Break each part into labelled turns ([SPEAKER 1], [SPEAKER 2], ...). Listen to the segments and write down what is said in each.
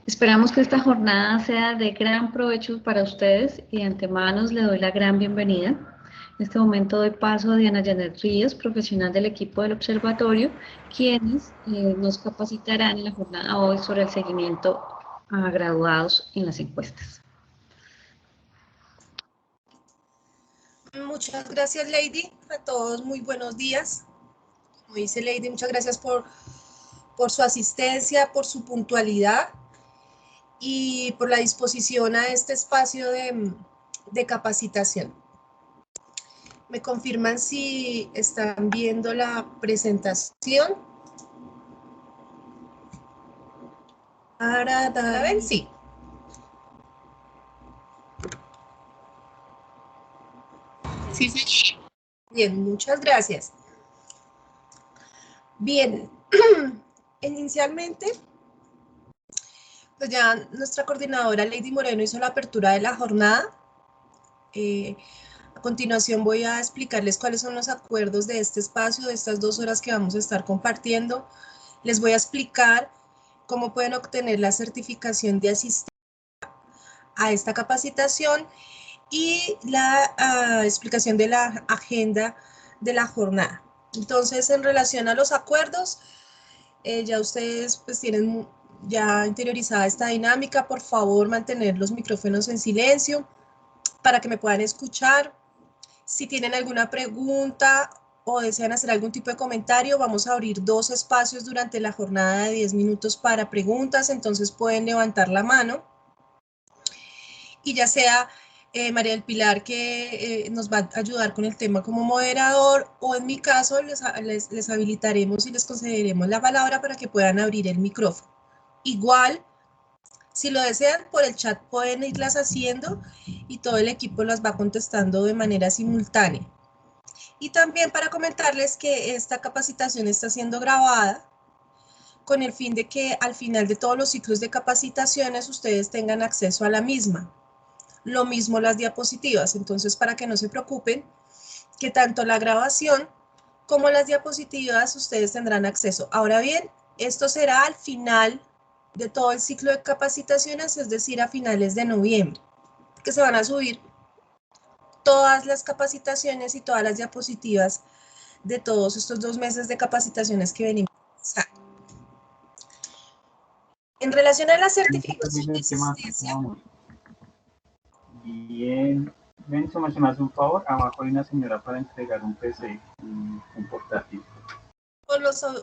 [SPEAKER 1] Esperamos que esta jornada sea de gran provecho para ustedes y de antemano le doy la gran bienvenida. En este momento doy paso a Diana Janet Ríos, profesional del equipo del observatorio, quienes nos capacitarán en la jornada hoy sobre el seguimiento a graduados en las encuestas.
[SPEAKER 2] Muchas gracias, Lady. A todos muy buenos días. Como dice Lady, muchas gracias por su asistencia, por su puntualidad y por la disposición a este espacio de capacitación. ¿Me confirman si están viendo la presentación? ¿La ven? Sí. Sí, sí. Bien, muchas gracias. Bien, inicialmente, pues ya nuestra coordinadora Lady Moreno hizo la apertura de la jornada. A continuación voy a explicarles cuáles son los acuerdos de este espacio, de estas 2 horas que vamos a estar compartiendo. Les voy a explicar cómo pueden obtener la certificación de asistencia a esta capacitación y la explicación de la agenda de la jornada. Entonces, en relación a los acuerdos, ya ustedes pues tienen ya interiorizada esta dinámica. Por favor, mantener los micrófonos en silencio para que me puedan escuchar. Si tienen alguna pregunta o desean hacer algún tipo de comentario, vamos a abrir 2 espacios durante la jornada de 10 minutos para preguntas, entonces pueden levantar la mano. Y ya sea María del Pilar, que nos va a ayudar con el tema como moderador, o en mi caso les habilitaremos y les concederemos la palabra para que puedan abrir el micrófono. Igual, si lo desean, por el chat pueden irlas haciendo y todo el equipo las va contestando de manera simultánea. Y también para comentarles que esta capacitación está siendo grabada con el fin de que al final de todos los ciclos de capacitaciones ustedes tengan acceso a la misma. Lo mismo las diapositivas, entonces para que no se preocupen, que tanto la grabación como las diapositivas ustedes tendrán acceso. Ahora bien, esto será al final de todo el ciclo de capacitaciones, es decir, a finales de noviembre, que se van a subir todas las capacitaciones y todas las diapositivas de todos estos 2 meses de capacitaciones que venimos a realizar. En relación a la certificación de asistencia.
[SPEAKER 3] Bien, Benzo, ¿me hace un favor? Abajo hay una señora para entregar un PC, un portátil.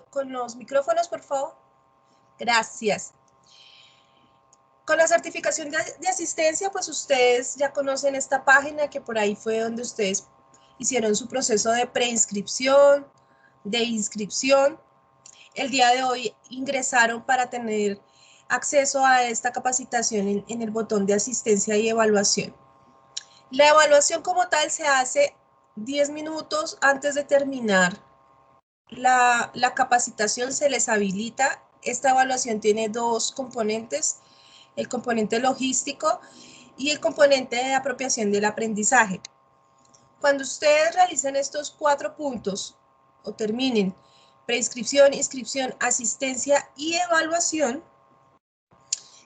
[SPEAKER 2] Con los micrófonos, por favor. Gracias. Con la certificación de asistencia, pues ustedes ya conocen esta página, que por ahí fue donde ustedes hicieron su proceso de preinscripción, de inscripción. El día de hoy ingresaron para tener acceso a esta capacitación en el botón de asistencia y evaluación. La evaluación como tal se hace 10 minutos antes de terminar la capacitación, se les habilita. Esta evaluación tiene 2 componentes, el componente logístico y el componente de apropiación del aprendizaje. Cuando ustedes realicen estos 4 puntos o terminen preinscripción, inscripción, asistencia y evaluación,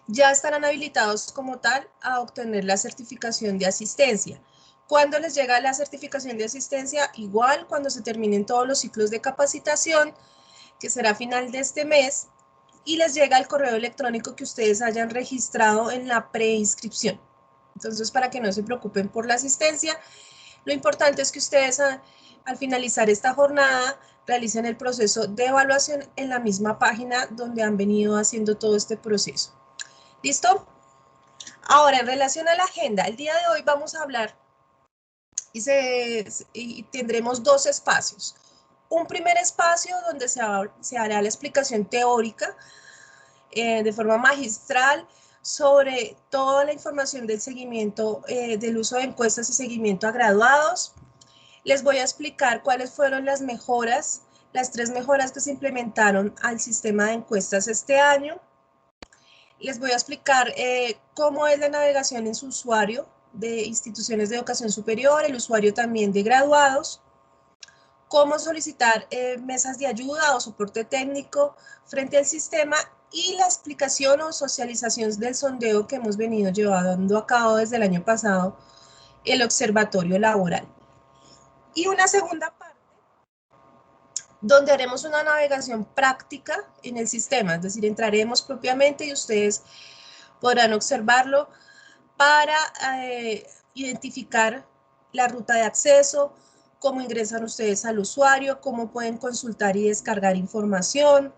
[SPEAKER 2] ya estarán habilitados como tal a obtener la certificación de asistencia. Cuando les llega la certificación de asistencia, igual cuando se terminen todos los ciclos de capacitación, que será a final de este mes, y les llega el correo electrónico que ustedes hayan registrado en la preinscripción. Entonces, para que no se preocupen por la asistencia, lo importante es que ustedes al finalizar esta jornada realicen el proceso de evaluación en la misma página donde han venido haciendo todo este proceso. ¿Listo? Ahora, en relación a la agenda, el día de hoy vamos a hablar y tendremos 2 espacios. Un primer espacio donde se hará la explicación teórica de forma magistral sobre toda la información del seguimiento, del uso de encuestas y seguimiento a graduados. Les voy a explicar cuáles fueron las mejoras, las 3 mejoras que se implementaron al sistema de encuestas este año. Les voy a explicar cómo es la navegación en su usuario de instituciones de educación superior, el usuario también de graduados, cómo solicitar mesas de ayuda o soporte técnico frente al sistema y la explicación o socialización del sondeo que hemos venido llevando a cabo desde el año pasado, el observatorio laboral. Y una segunda parte, donde haremos una navegación práctica en el sistema, es decir, entraremos propiamente y ustedes podrán observarlo para identificar la ruta de acceso, cómo ingresan ustedes al usuario, cómo pueden consultar y descargar información,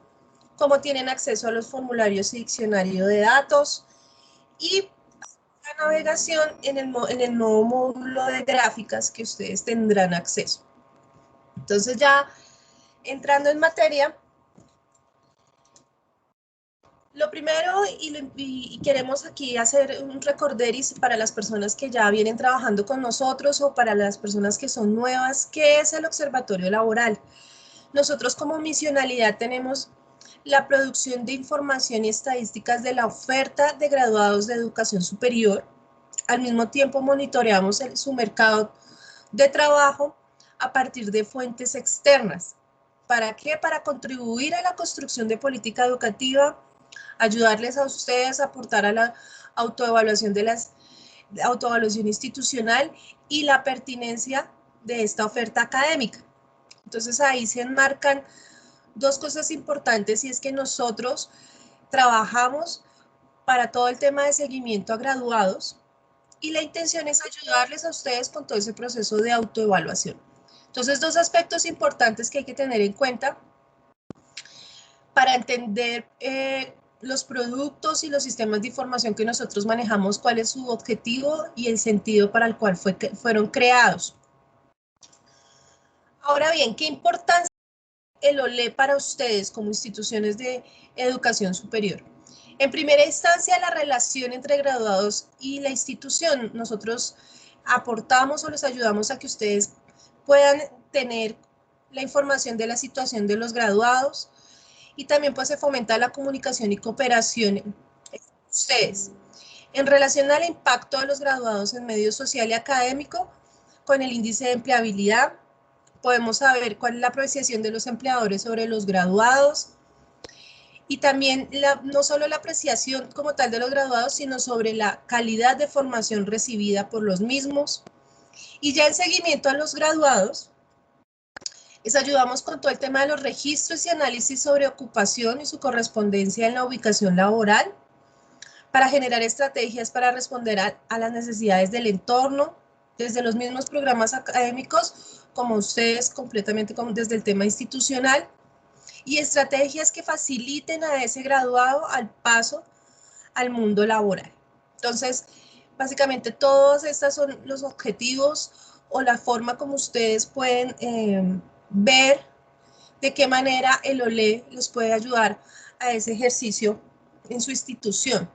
[SPEAKER 2] cómo tienen acceso a los formularios y diccionario de datos, y la navegación en el nuevo módulo de gráficas que ustedes tendrán acceso. Entonces ya entrando en materia, lo primero, y queremos aquí hacer un recorderis para las personas que ya vienen trabajando con nosotros o para las personas que son nuevas, ¿qué es el observatorio laboral? Nosotros como misionalidad tenemos la producción de información y estadísticas de la oferta de graduados de educación superior. Al mismo tiempo monitoreamos su mercado de trabajo a partir de fuentes externas. ¿Para qué? Para contribuir a la construcción de política educativa, ayudarles a ustedes a aportar a la autoevaluación autoevaluación institucional y la pertinencia de esta oferta académica. Entonces ahí se enmarcan dos cosas importantes, y es que nosotros trabajamos para todo el tema de seguimiento a graduados y la intención es ayudarles a ustedes con todo ese proceso de autoevaluación. Entonces, dos aspectos importantes que hay que tener en cuenta para entender los productos y los sistemas de información que nosotros manejamos, cuál es su objetivo y el sentido para el cual fueron creados. Ahora bien, ¿qué importancia el OLE para ustedes como instituciones de educación superior? En primera instancia, la relación entre graduados y la institución. Nosotros aportamos o les ayudamos a que ustedes puedan tener la información de la situación de los graduados, y también pues se fomenta la comunicación y cooperación entre ustedes. En relación al impacto de los graduados en medio social y académico, con el índice de empleabilidad, podemos saber cuál es la apreciación de los empleadores sobre los graduados, y también no solo la apreciación como tal de los graduados, sino sobre la calidad de formación recibida por los mismos. Y ya en seguimiento a los graduados, les ayudamos con todo el tema de los registros y análisis sobre ocupación y su correspondencia en la ubicación laboral, para generar estrategias para responder a las necesidades del entorno, desde los mismos programas académicos, como ustedes completamente desde el tema institucional, y estrategias que faciliten a ese graduado al paso al mundo laboral. Entonces, básicamente todos estos son los objetivos o la forma como ustedes pueden ver de qué manera el OLE les puede ayudar a ese ejercicio en su institución.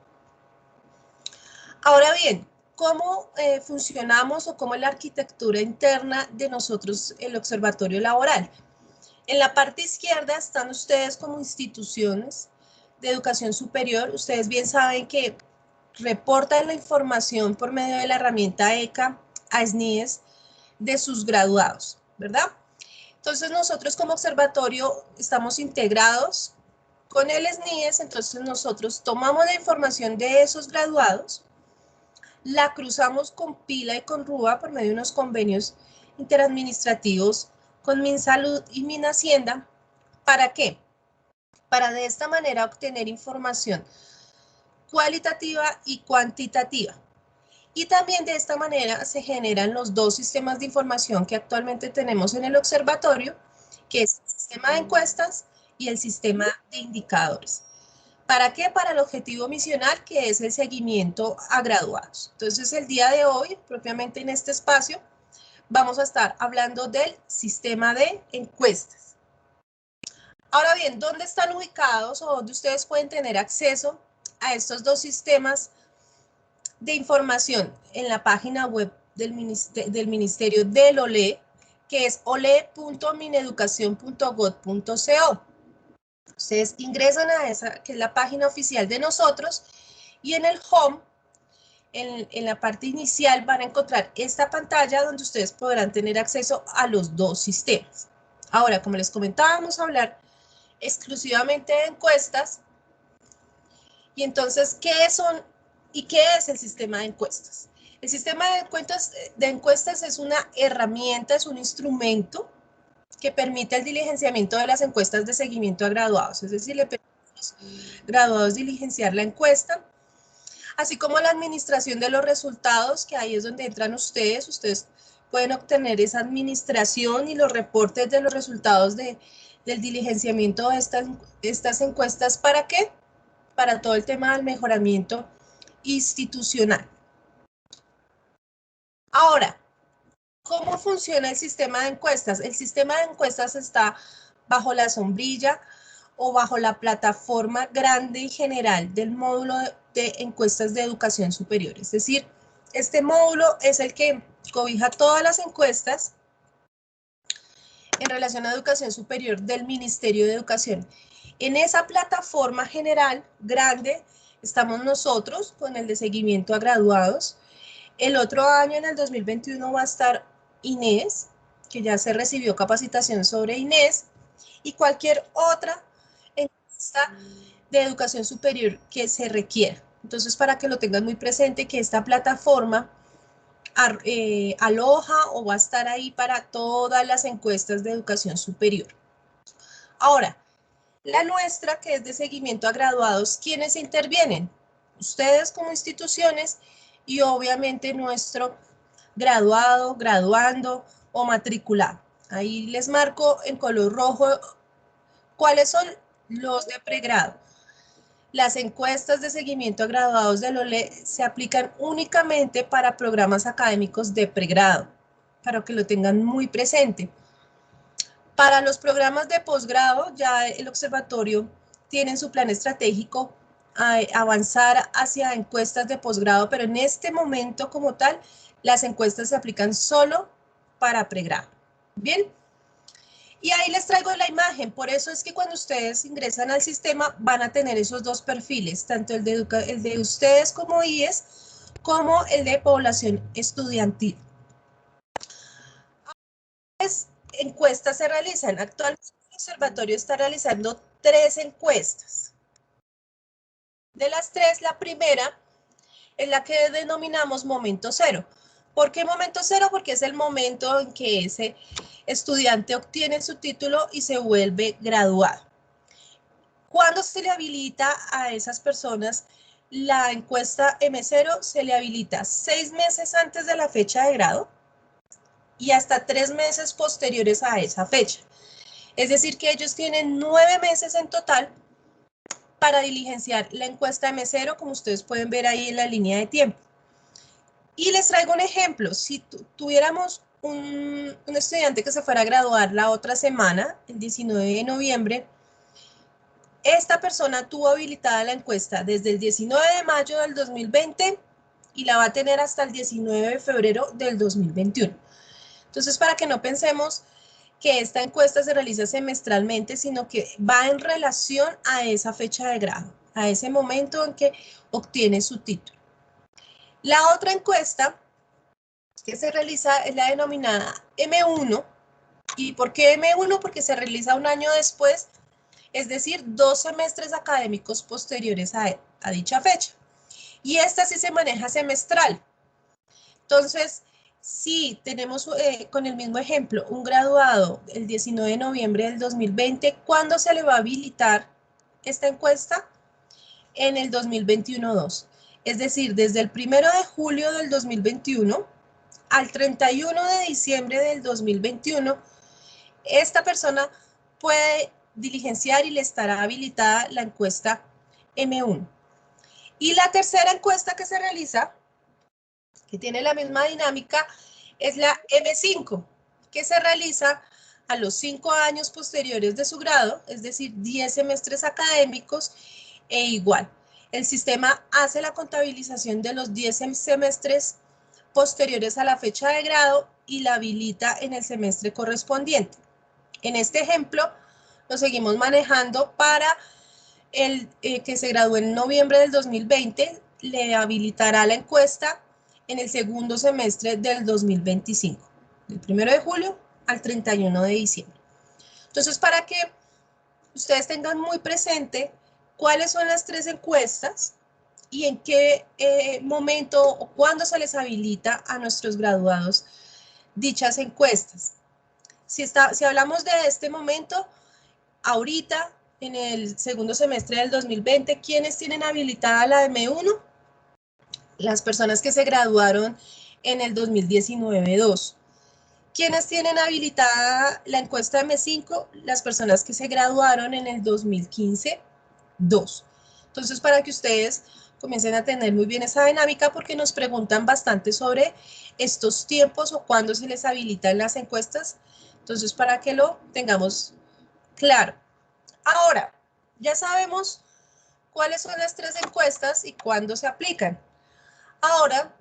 [SPEAKER 2] Ahora bien, ¿cómo funcionamos o cómo es la arquitectura interna de nosotros, el observatorio laboral? En la parte izquierda están ustedes como instituciones de educación superior. Ustedes bien saben que reportan la información por medio de la herramienta ECA a SNIES de sus graduados, ¿verdad? Entonces nosotros como observatorio estamos integrados con el SNIES, entonces nosotros tomamos la información de esos graduados, la cruzamos con PILA y con RUA por medio de unos convenios interadministrativos con MinSalud y MinHacienda. ¿Para qué? Para de esta manera obtener información cualitativa y cuantitativa. Y también de esta manera se generan los dos sistemas de información que actualmente tenemos en el observatorio, que es el sistema de encuestas y el sistema de indicadores. ¿Para qué? Para el objetivo misional, que es el seguimiento a graduados. Entonces, el día de hoy, propiamente en este espacio, vamos a estar hablando del sistema de encuestas. Ahora bien, ¿dónde están ubicados o dónde ustedes pueden tener acceso a estos dos sistemas de información? En la página web del Ministerio del OLE, que es ole.mineducacion.gov.co. Ustedes ingresan a esa, que es la página oficial de nosotros, y en el home, en la parte inicial, van a encontrar esta pantalla donde ustedes podrán tener acceso a los dos sistemas. Ahora, como les comentaba, vamos a hablar exclusivamente de encuestas, Y entonces, ¿qué son y qué es el sistema de encuestas? El sistema de encuestas es una herramienta, es un instrumento que permite el diligenciamiento de las encuestas de seguimiento a graduados, es decir, le permite a los graduados diligenciar la encuesta, así como la administración de los resultados, que ahí es donde entran ustedes pueden obtener esa administración y los reportes de los resultados del diligenciamiento de estas encuestas, ¿para qué? Para todo el tema del mejoramiento institucional. Ahora, ¿cómo funciona el sistema de encuestas? El sistema de encuestas está bajo la sombrilla o bajo la plataforma grande y general del módulo de encuestas de educación superior. Es decir, este módulo es el que cobija todas las encuestas en relación a educación superior del Ministerio de Educación. En esa plataforma general grande estamos nosotros con el de seguimiento a graduados. El otro año, en el 2021, va a estar Inés, que ya se recibió capacitación sobre Inés, y cualquier otra encuesta de educación superior que se requiera. Entonces, para que lo tengan muy presente, que esta plataforma aloja o va a estar ahí para todas las encuestas de educación superior. Ahora, la nuestra, que es de seguimiento a graduados, ¿quiénes intervienen? Ustedes como instituciones y obviamente nuestro graduado, graduando o matriculado. Ahí les marco en color rojo cuáles son los de pregrado. Las encuestas de seguimiento a graduados de LOLE se aplican únicamente para programas académicos de pregrado, para que lo tengan muy presente. Para los programas de posgrado, ya el observatorio tiene en su plan estratégico avanzar hacia encuestas de posgrado, pero en este momento como tal, las encuestas se aplican solo para pregrado. Bien. Y ahí les traigo la imagen, por eso es que cuando ustedes ingresan al sistema van a tener esos dos perfiles, tanto el de ustedes como IES, como el de población estudiantil. Encuestas se realizan. Actualmente el observatorio está realizando 3 encuestas. De las 3, la primera es la que denominamos momento cero. ¿Por qué momento cero? Porque es el momento en que ese estudiante obtiene su título y se vuelve graduado. ¿Cuándo se le habilita a esas personas la encuesta M0? Se le habilita 6 meses antes de la fecha de grado y hasta 3 meses posteriores a esa fecha. Es decir, que ellos tienen 9 meses en total para diligenciar la encuesta M0, como ustedes pueden ver ahí en la línea de tiempo. Y les traigo un ejemplo. Si tuviéramos un estudiante que se fuera a graduar la otra semana, el 19 de noviembre, esta persona tuvo habilitada la encuesta desde el 19 de mayo del 2020 y la va a tener hasta el 19 de febrero del 2021. Entonces, para que no pensemos que esta encuesta se realiza semestralmente, sino que va en relación a esa fecha de grado, a ese momento en que obtiene su título. La otra encuesta que se realiza es la denominada M1. ¿Y por qué M1? Porque se realiza un año después, es decir, 2 semestres académicos posteriores a dicha fecha. Y esta sí se maneja semestral. Entonces, si tenemos con el mismo ejemplo un graduado el 19 de noviembre del 2020, ¿cuándo se le va a habilitar esta encuesta? En el 2021-2. Es decir, desde el 1 de julio del 2021 al 31 de diciembre del 2021, esta persona puede diligenciar y le estará habilitada la encuesta M1. Y la tercera encuesta que se realiza, que tiene la misma dinámica, es la M5, que se realiza a los 5 años posteriores de su grado, es decir, 10 semestres académicos e igual. El sistema hace la contabilización de los 10 semestres posteriores a la fecha de grado y la habilita en el semestre correspondiente. En este ejemplo, lo seguimos manejando para el que se graduó en noviembre del 2020, le habilitará la encuesta en el segundo semestre del 2025, del 1 de julio al 31 de diciembre. Entonces, para que ustedes tengan muy presente cuáles son las 3 encuestas y en qué momento o cuándo se les habilita a nuestros graduados dichas encuestas. Si hablamos de este momento, ahorita, en el segundo semestre del 2020, ¿quiénes tienen habilitada la M1? Las personas que se graduaron en el 2019-2. ¿Quiénes tienen habilitada la encuesta M5? Las personas que se graduaron en el 2015-2. Entonces, para que ustedes comiencen a tener muy bien esa dinámica, porque nos preguntan bastante sobre estos tiempos o cuándo se les habilitan las encuestas. Entonces, para que lo tengamos claro. Ahora, ya sabemos cuáles son las 3 encuestas y cuándo se aplican. Ahora,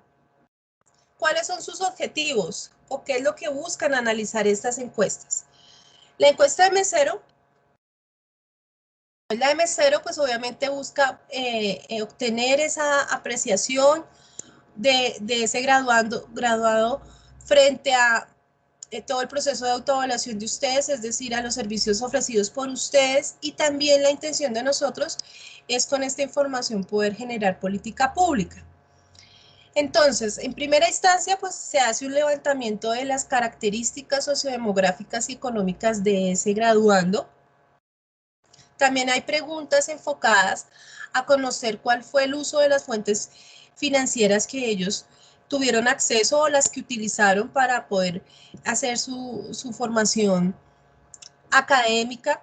[SPEAKER 2] ¿cuáles son sus objetivos o qué es lo que buscan analizar estas encuestas? La encuesta M0, pues obviamente busca obtener esa apreciación de ese graduado frente a todo el proceso de autoevaluación de ustedes, es decir, a los servicios ofrecidos por ustedes, y también la intención de nosotros es con esta información poder generar política pública. Entonces, en primera instancia, pues se hace un levantamiento de las características sociodemográficas y económicas de ese graduando. También hay preguntas enfocadas a conocer cuál fue el uso de las fuentes financieras que ellos tuvieron acceso o las que utilizaron para poder hacer su formación académica.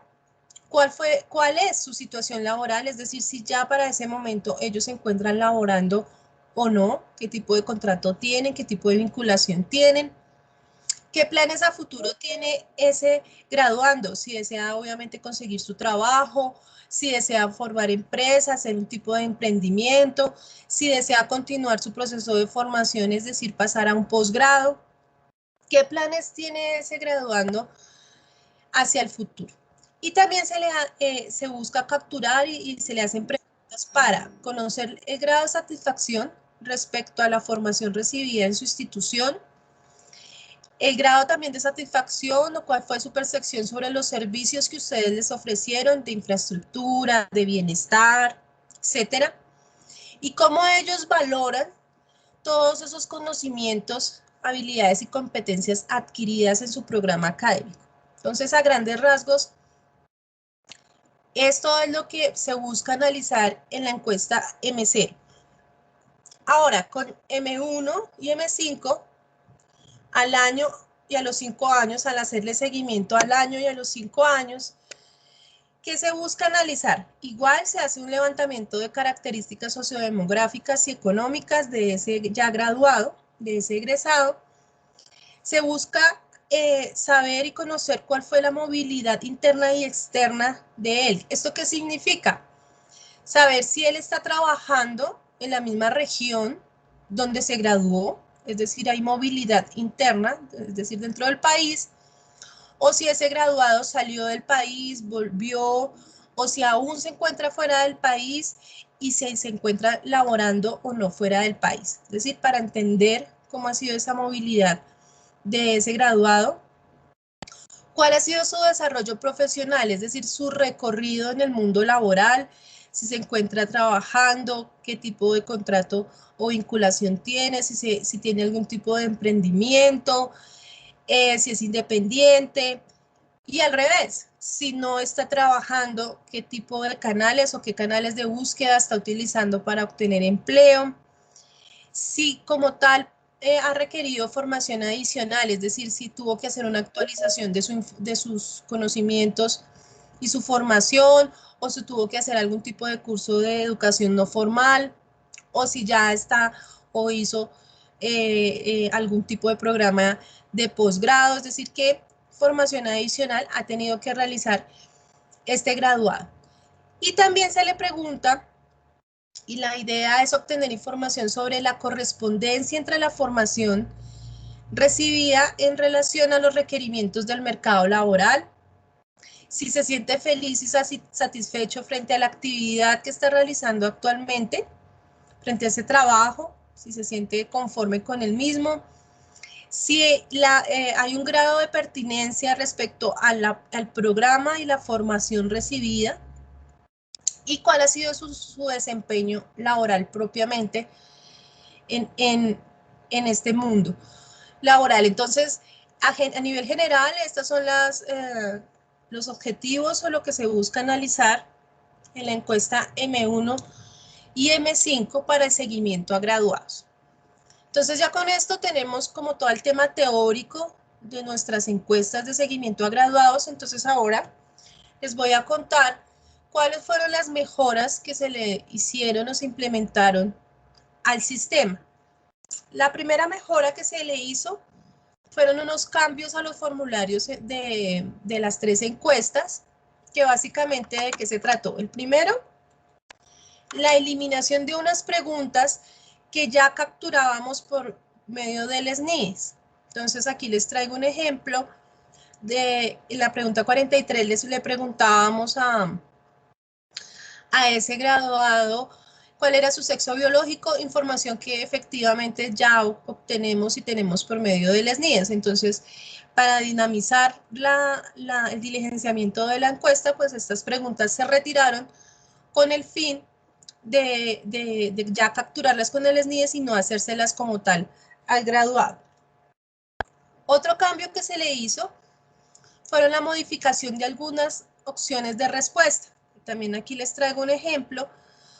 [SPEAKER 2] ¿Cuál es su situación laboral? Es decir, si ya para ese momento ellos se encuentran laborando o no, qué tipo de contrato tienen, qué tipo de vinculación tienen, qué planes a futuro tiene ese graduando, si desea obviamente conseguir su trabajo, si desea formar empresas, hacer un tipo de emprendimiento, si desea continuar su proceso de formación, es decir, pasar a un posgrado. ¿Qué planes tiene ese graduando hacia el futuro? Y también se busca capturar y se le hacen preguntas para conocer el grado de satisfacción respecto a la formación recibida en su institución, el grado también de satisfacción o cuál fue su percepción sobre los servicios que ustedes les ofrecieron de infraestructura, de bienestar, etcétera, y cómo ellos valoran todos esos conocimientos, habilidades y competencias adquiridas en su programa académico. Entonces, a grandes rasgos, esto es lo que se busca analizar en la encuesta M0. Ahora, con M1 y M5, al año y a los 5 años, al hacerle seguimiento al año y a los 5 años, ¿qué se busca analizar? Igual se hace un levantamiento de características sociodemográficas y económicas de ese ya graduado, de ese egresado. Se busca saber y conocer cuál fue la movilidad interna y externa de él. ¿Esto qué significa? Saber si él está trabajando en la misma región donde se graduó, es decir, hay movilidad interna, es decir, dentro del país, o si ese graduado salió del país, volvió, o si aún se encuentra fuera del país y se encuentra laborando o no fuera del país. Es decir, para entender cómo ha sido esa movilidad de ese graduado, cuál ha sido su desarrollo profesional, es decir, su recorrido en el mundo laboral, si se encuentra trabajando, qué tipo de contrato o vinculación tiene, si tiene algún tipo de emprendimiento, si es independiente, y al revés, si no está trabajando, qué tipo de canales o qué canales de búsqueda está utilizando para obtener empleo, si como tal ha requerido formación adicional, es decir, si tuvo que hacer una actualización de sus conocimientos y su formación, o si tuvo que hacer algún tipo de curso de educación no formal, o si ya está o hizo algún tipo de programa de posgrado, es decir, qué formación adicional ha tenido que realizar este graduado. Y también se le pregunta, y la idea es obtener información sobre la correspondencia entre la formación recibida en relación a los requerimientos del mercado laboral, si se siente feliz y satisfecho frente a la actividad que está realizando actualmente, frente a ese trabajo, si se siente conforme con el mismo, si hay un grado de pertinencia respecto al programa y la formación recibida, y cuál ha sido su desempeño laboral propiamente en este mundo laboral. Entonces, a nivel general, estos son los objetivos o lo que se busca analizar en la encuesta M1 y M5 para el seguimiento a graduados. Entonces, ya con esto tenemos como todo el tema teórico de nuestras encuestas de seguimiento a graduados. Entonces, ahora les voy a contar cuáles fueron las mejoras que se le hicieron o se implementaron al sistema. La primera mejora que se le hizo fueron unos cambios a los formularios de las 3 encuestas, que básicamente de qué se trató. El primero, la eliminación de unas preguntas que ya capturábamos por medio del SNIES. Entonces aquí les traigo un ejemplo de la pregunta 43, le preguntábamos a ese graduado cuál era su sexo biológico, información que efectivamente ya obtenemos y tenemos por medio del SNIES. Entonces, para dinamizar el diligenciamiento de la encuesta, pues estas preguntas se retiraron con el fin de ya capturarlas con el SNIES y no hacérselas como tal al graduado. Otro cambio que se le hizo fueron la modificación de algunas opciones de respuesta. También aquí les traigo un ejemplo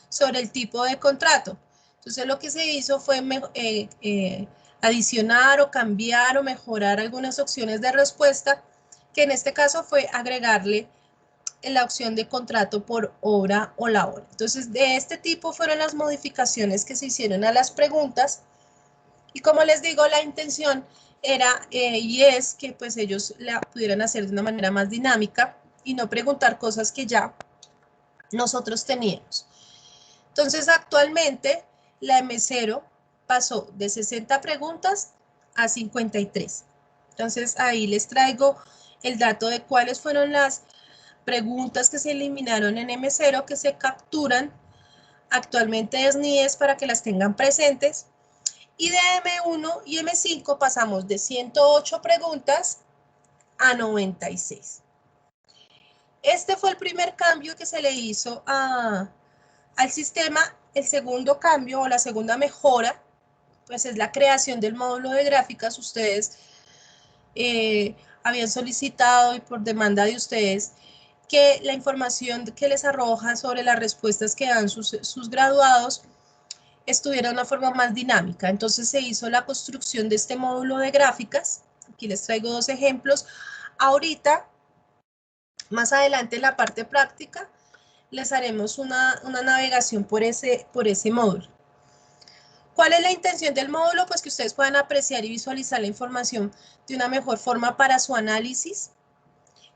[SPEAKER 2] sobre el tipo de contrato. Entonces lo que se hizo fue adicionar o cambiar o mejorar algunas opciones de respuesta, que en este caso fue agregarle la opción de contrato por obra o labor. Entonces de este tipo fueron las modificaciones que se hicieron a las preguntas, y como les digo, la intención era y es que pues ellos la pudieran hacer de una manera más dinámica y no preguntar cosas que ya nosotros teníamos. Entonces, actualmente, la M0 pasó de 60 preguntas a 53. Entonces, ahí les traigo el dato de cuáles fueron las preguntas que se eliminaron en M0, que se capturan actualmente de SNIES para que las tengan presentes. Y de M1 y M5 pasamos de 108 preguntas a 96. Este fue el primer cambio que se le hizo al sistema. El segundo cambio o la segunda mejora, pues es la creación del módulo de gráficas. Ustedes habían solicitado y por demanda de ustedes que la información que les arroja sobre las respuestas que dan sus graduados estuviera de una forma más dinámica. Entonces se hizo la construcción de este módulo de gráficas. Aquí les traigo 2 ejemplos. Ahorita, más adelante en la parte práctica, les haremos una navegación por ese módulo. ¿Cuál es la intención del módulo? Pues que ustedes puedan apreciar y visualizar la información de una mejor forma para su análisis,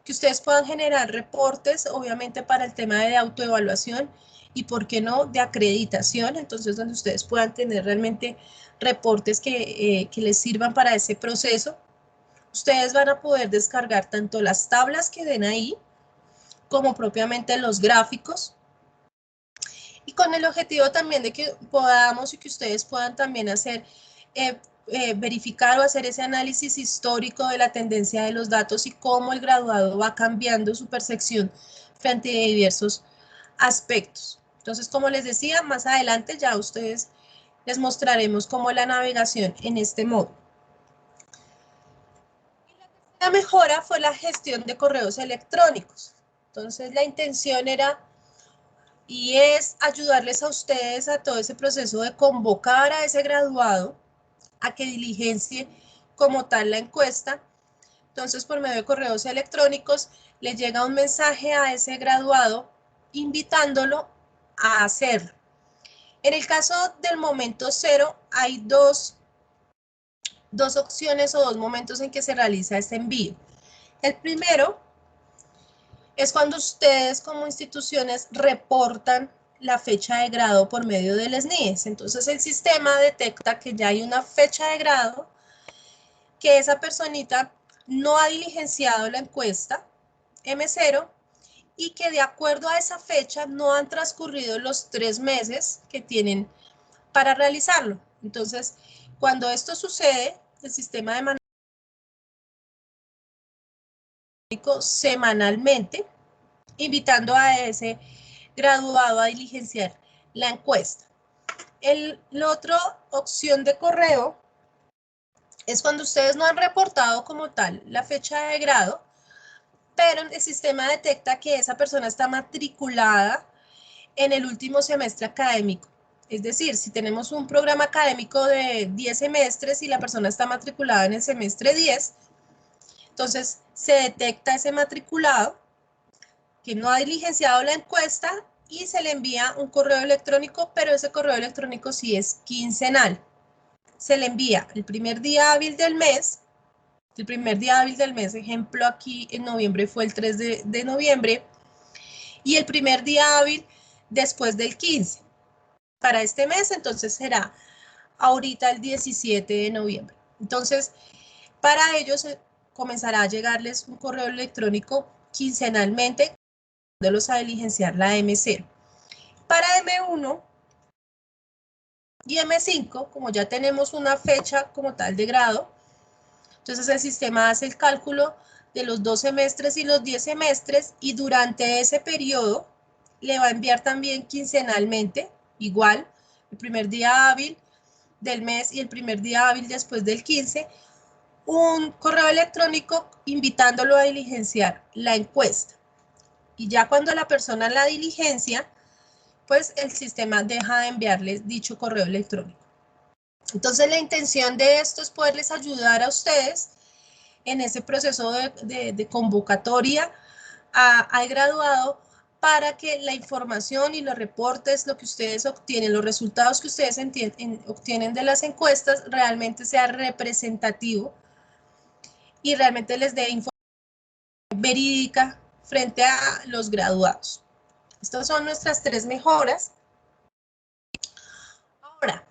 [SPEAKER 2] que ustedes puedan generar reportes, obviamente para el tema de autoevaluación y, ¿por qué no?, de acreditación. Entonces, donde ustedes puedan tener realmente reportes que les sirvan para ese proceso. Ustedes van a poder descargar tanto las tablas que ven ahí, como propiamente los gráficos, y con el objetivo también de que podamos y que ustedes puedan también hacer, verificar o hacer ese análisis histórico de la tendencia de los datos y cómo el graduado va cambiando su percepción frente a diversos aspectos. Entonces, como les decía, más adelante ya a ustedes les mostraremos cómo la navegación en este módulo. La mejora fue la gestión de correos electrónicos. Entonces, la intención era y es ayudarles a ustedes a todo ese proceso de convocar a ese graduado a que diligencie como tal la encuesta. Entonces, por medio de correos electrónicos, le llega un mensaje a ese graduado invitándolo a hacerlo. En el caso del momento cero, hay dos opciones o 2 momentos en que se realiza este envío. El primero es cuando ustedes como instituciones reportan la fecha de grado por medio del SNIES. Entonces el sistema detecta que ya hay una fecha de grado, que esa personita no ha diligenciado la encuesta M0 y que de acuerdo a esa fecha no han transcurrido los 3 meses que tienen para realizarlo. Entonces, cuando esto sucede, el sistema de manejo semanalmente, invitando a ese graduado a diligenciar la encuesta. La otra opción de correo es cuando ustedes no han reportado como tal la fecha de grado, pero el sistema detecta que esa persona está matriculada en el último semestre académico. Es decir, si tenemos un programa académico de 10 semestres y la persona está matriculada en el semestre 10, entonces se detecta ese matriculado que no ha diligenciado la encuesta y se le envía un correo electrónico, pero ese correo electrónico sí es quincenal. Se le envía el primer día hábil del mes. El primer día hábil del mes, ejemplo aquí en noviembre fue el 3 de noviembre, y el primer día hábil después del 15. Para este mes, entonces será ahorita el 17 de noviembre. Entonces, para ellos comenzará a llegarles un correo electrónico quincenalmente de los a diligenciar la M0. Para M1 y M5, como ya tenemos una fecha como tal de grado, entonces el sistema hace el cálculo de los 2 semestres y los 10 semestres y durante ese periodo le va a enviar también quincenalmente, igual, el primer día hábil del mes y el primer día hábil después del 15, un correo electrónico invitándolo a diligenciar la encuesta. Y ya cuando la persona la diligencia, pues el sistema deja de enviarles dicho correo electrónico. Entonces la intención de esto es poderles ayudar a ustedes en ese proceso de convocatoria al graduado para que la información y los reportes, lo que ustedes obtienen, los resultados que ustedes obtienen de las encuestas realmente sea representativo y realmente les dé información verídica frente a los graduados. Estas son nuestras 3 mejoras. Ahora,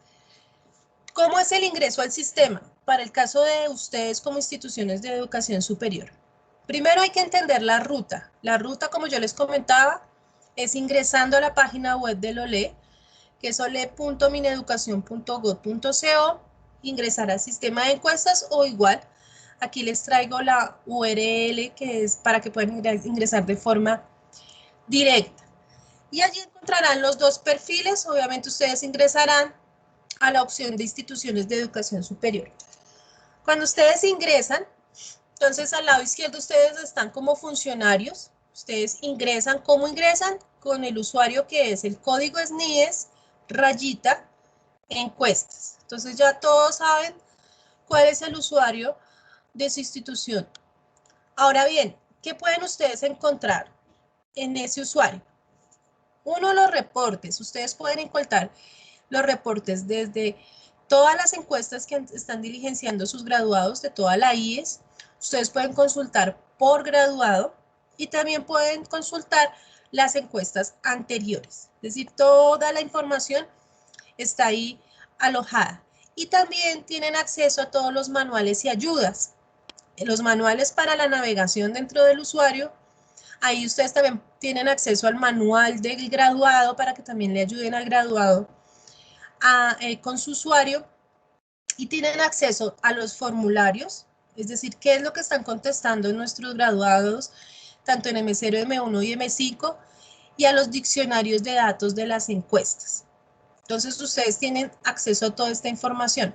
[SPEAKER 2] ¿cómo es el ingreso al sistema para el caso de ustedes como instituciones de educación superior? Primero hay que entender la ruta. La ruta, como yo les comentaba, es ingresando a la página web del OLE, que es ole.mineducacion.gov.co, ingresar al sistema de encuestas o igual, aquí les traigo la URL que es para que puedan ingresar de forma directa. Y allí encontrarán los 2 perfiles, obviamente ustedes ingresarán a la opción de instituciones de educación superior. Cuando ustedes ingresan, entonces al lado izquierdo ustedes están como funcionarios, ustedes ingresan, ¿cómo ingresan? Con el usuario que es el código SNIES, rayita, encuestas. Entonces ya todos saben cuál es el usuario de su institución. Ahora bien, ¿qué pueden ustedes encontrar en ese usuario? Uno, los reportes. Ustedes pueden encontrar los reportes desde todas las encuestas que están diligenciando sus graduados de toda la IES. Ustedes pueden consultar por graduado y también pueden consultar las encuestas anteriores. Es decir, toda la información está ahí alojada. Y también tienen acceso a todos los manuales y ayudas. Los manuales para la navegación dentro del usuario. Ahí ustedes también tienen acceso al manual del graduado para que también le ayuden al graduado con su usuario, y tienen acceso a los formularios, es decir, qué es lo que están contestando nuestros graduados, tanto en M0, M1 y M5, y a los diccionarios de datos de las encuestas. Entonces, ustedes tienen acceso a toda esta información.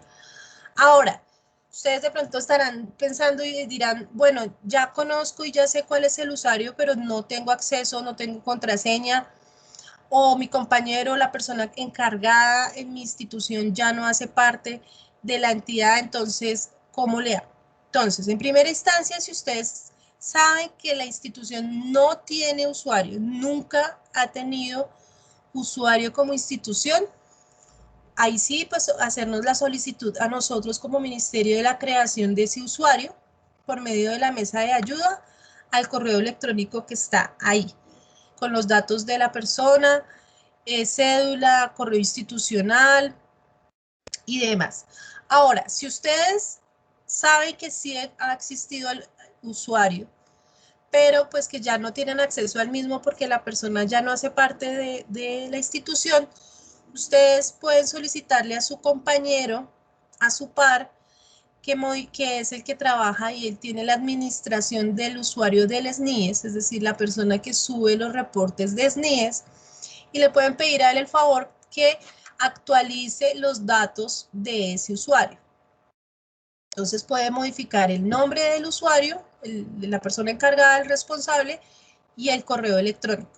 [SPEAKER 2] Ahora, ustedes de pronto estarán pensando y dirán, bueno, ya conozco y ya sé cuál es el usuario, pero no tengo acceso, no tengo contraseña, o mi compañero, la persona encargada en mi institución ya no hace parte de la entidad, entonces, ¿cómo le hago? Entonces, en primera instancia, si ustedes saben que la institución no tiene usuario, nunca ha tenido usuario como institución, ahí sí, pues hacernos la solicitud a nosotros como Ministerio de la creación de ese usuario por medio de la mesa de ayuda al correo electrónico que está ahí, con los datos de la persona, cédula, correo institucional y demás. Ahora, si ustedes saben que sí ha existido el usuario, pero pues que ya no tienen acceso al mismo porque la persona ya no hace parte de la institución, ustedes pueden solicitarle a su compañero, a su par, que es el que trabaja y él tiene la administración del usuario del SNIES, es decir, la persona que sube los reportes de SNIES, y le pueden pedir a él el favor que actualice los datos de ese usuario. Entonces puede modificar el nombre del usuario, de la persona encargada, el responsable, y el correo electrónico.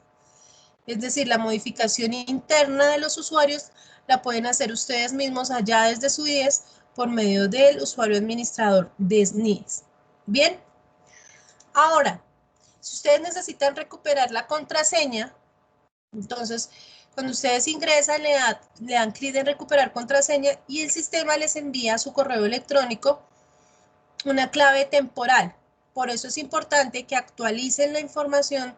[SPEAKER 2] Es decir, la modificación interna de los usuarios la pueden hacer ustedes mismos allá desde su IES por medio del usuario administrador de SNIES. Bien, ahora, si ustedes necesitan recuperar la contraseña, entonces cuando ustedes ingresan le dan clic en recuperar contraseña y el sistema les envía a su correo electrónico una clave temporal. Por eso es importante que actualicen la información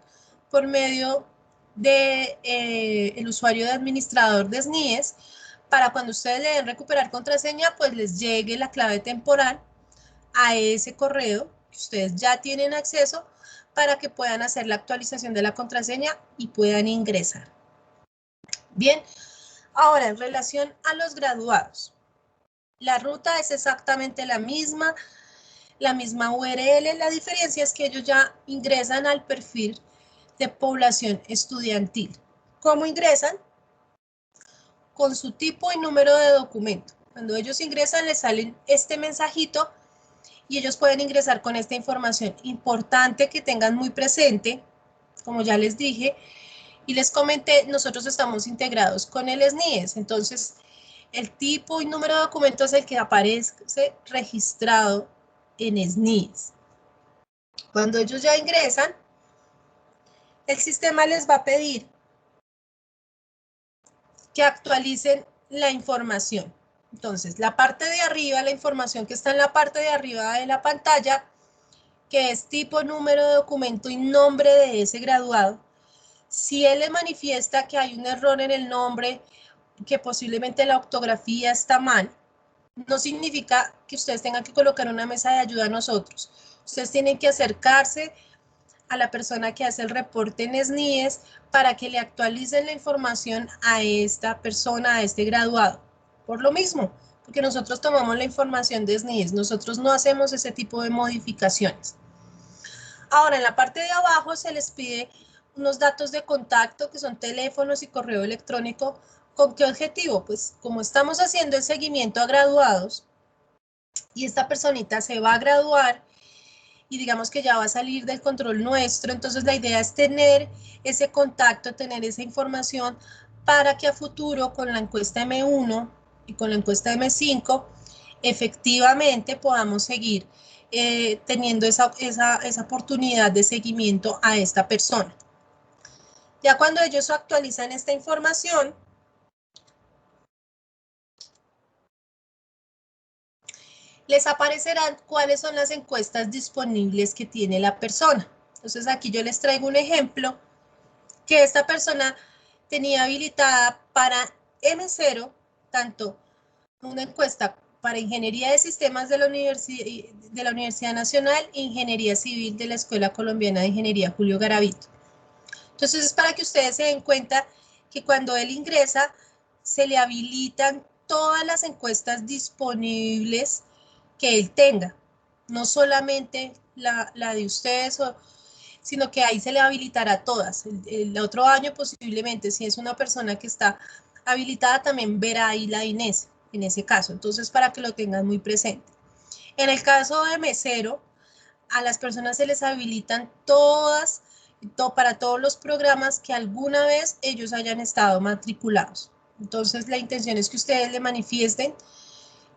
[SPEAKER 2] por medio de el usuario de administrador de SNIES, para cuando ustedes le den recuperar contraseña, pues les llegue la clave temporal a ese correo que ustedes ya tienen acceso para que puedan hacer la actualización de la contraseña y puedan ingresar. Bien, ahora en relación a los graduados, la ruta es exactamente la misma URL, la diferencia es que ellos ya ingresan al perfil de población estudiantil. ¿Cómo ingresan? Con su tipo y número de documento. Cuando ellos ingresan les sale este mensajito y ellos pueden ingresar con esta información. Importante que tengan muy presente, como ya les dije, y les comenté, nosotros estamos integrados con el SNIES, entonces el tipo y número de documento es el que aparece registrado en SNIES. Cuando ellos ya ingresan, el sistema les va a pedir que actualicen la información. Entonces, la parte de arriba, la información que está en la parte de arriba de la pantalla, que es tipo, número de documento y nombre de ese graduado, si él le manifiesta que hay un error en el nombre, que posiblemente la ortografía está mal, no significa que ustedes tengan que colocar una mesa de ayuda a nosotros. Ustedes tienen que acercarse a la persona que hace el reporte en SNIES para que le actualicen la información a esta persona, a este graduado. Por lo mismo, porque nosotros tomamos la información de SNIES, nosotros no hacemos ese tipo de modificaciones. Ahora, en la parte de abajo se les pide unos datos de contacto que son teléfonos y correo electrónico. ¿Con qué objetivo? Pues como estamos haciendo el seguimiento a graduados y esta personita se va a graduar y digamos que ya va a salir del control nuestro, entonces la idea es tener ese contacto, tener esa información para que a futuro con la encuesta M1 y con la encuesta M5 efectivamente podamos seguir teniendo esa oportunidad de seguimiento a esta persona. Ya cuando ellos actualizan esta información, les aparecerán cuáles son las encuestas disponibles que tiene la persona. Entonces aquí yo les traigo un ejemplo que esta persona tenía habilitada para M0, tanto una encuesta para Ingeniería de Sistemas de la Universidad Nacional e Ingeniería Civil de la Escuela Colombiana de Ingeniería Julio Garavito. Entonces es para que ustedes se den cuenta que cuando él ingresa se le habilitan todas las encuestas disponibles que él tenga, no solamente la de ustedes, sino que ahí se le habilitará todas. El otro año posiblemente, si es una persona que está habilitada, también verá ahí la INES, en ese caso. Entonces, para que lo tengan muy presente. En el caso de mesero, a las personas se les habilitan todas, para todos los programas que alguna vez ellos hayan estado matriculados. Entonces, la intención es que ustedes le manifiesten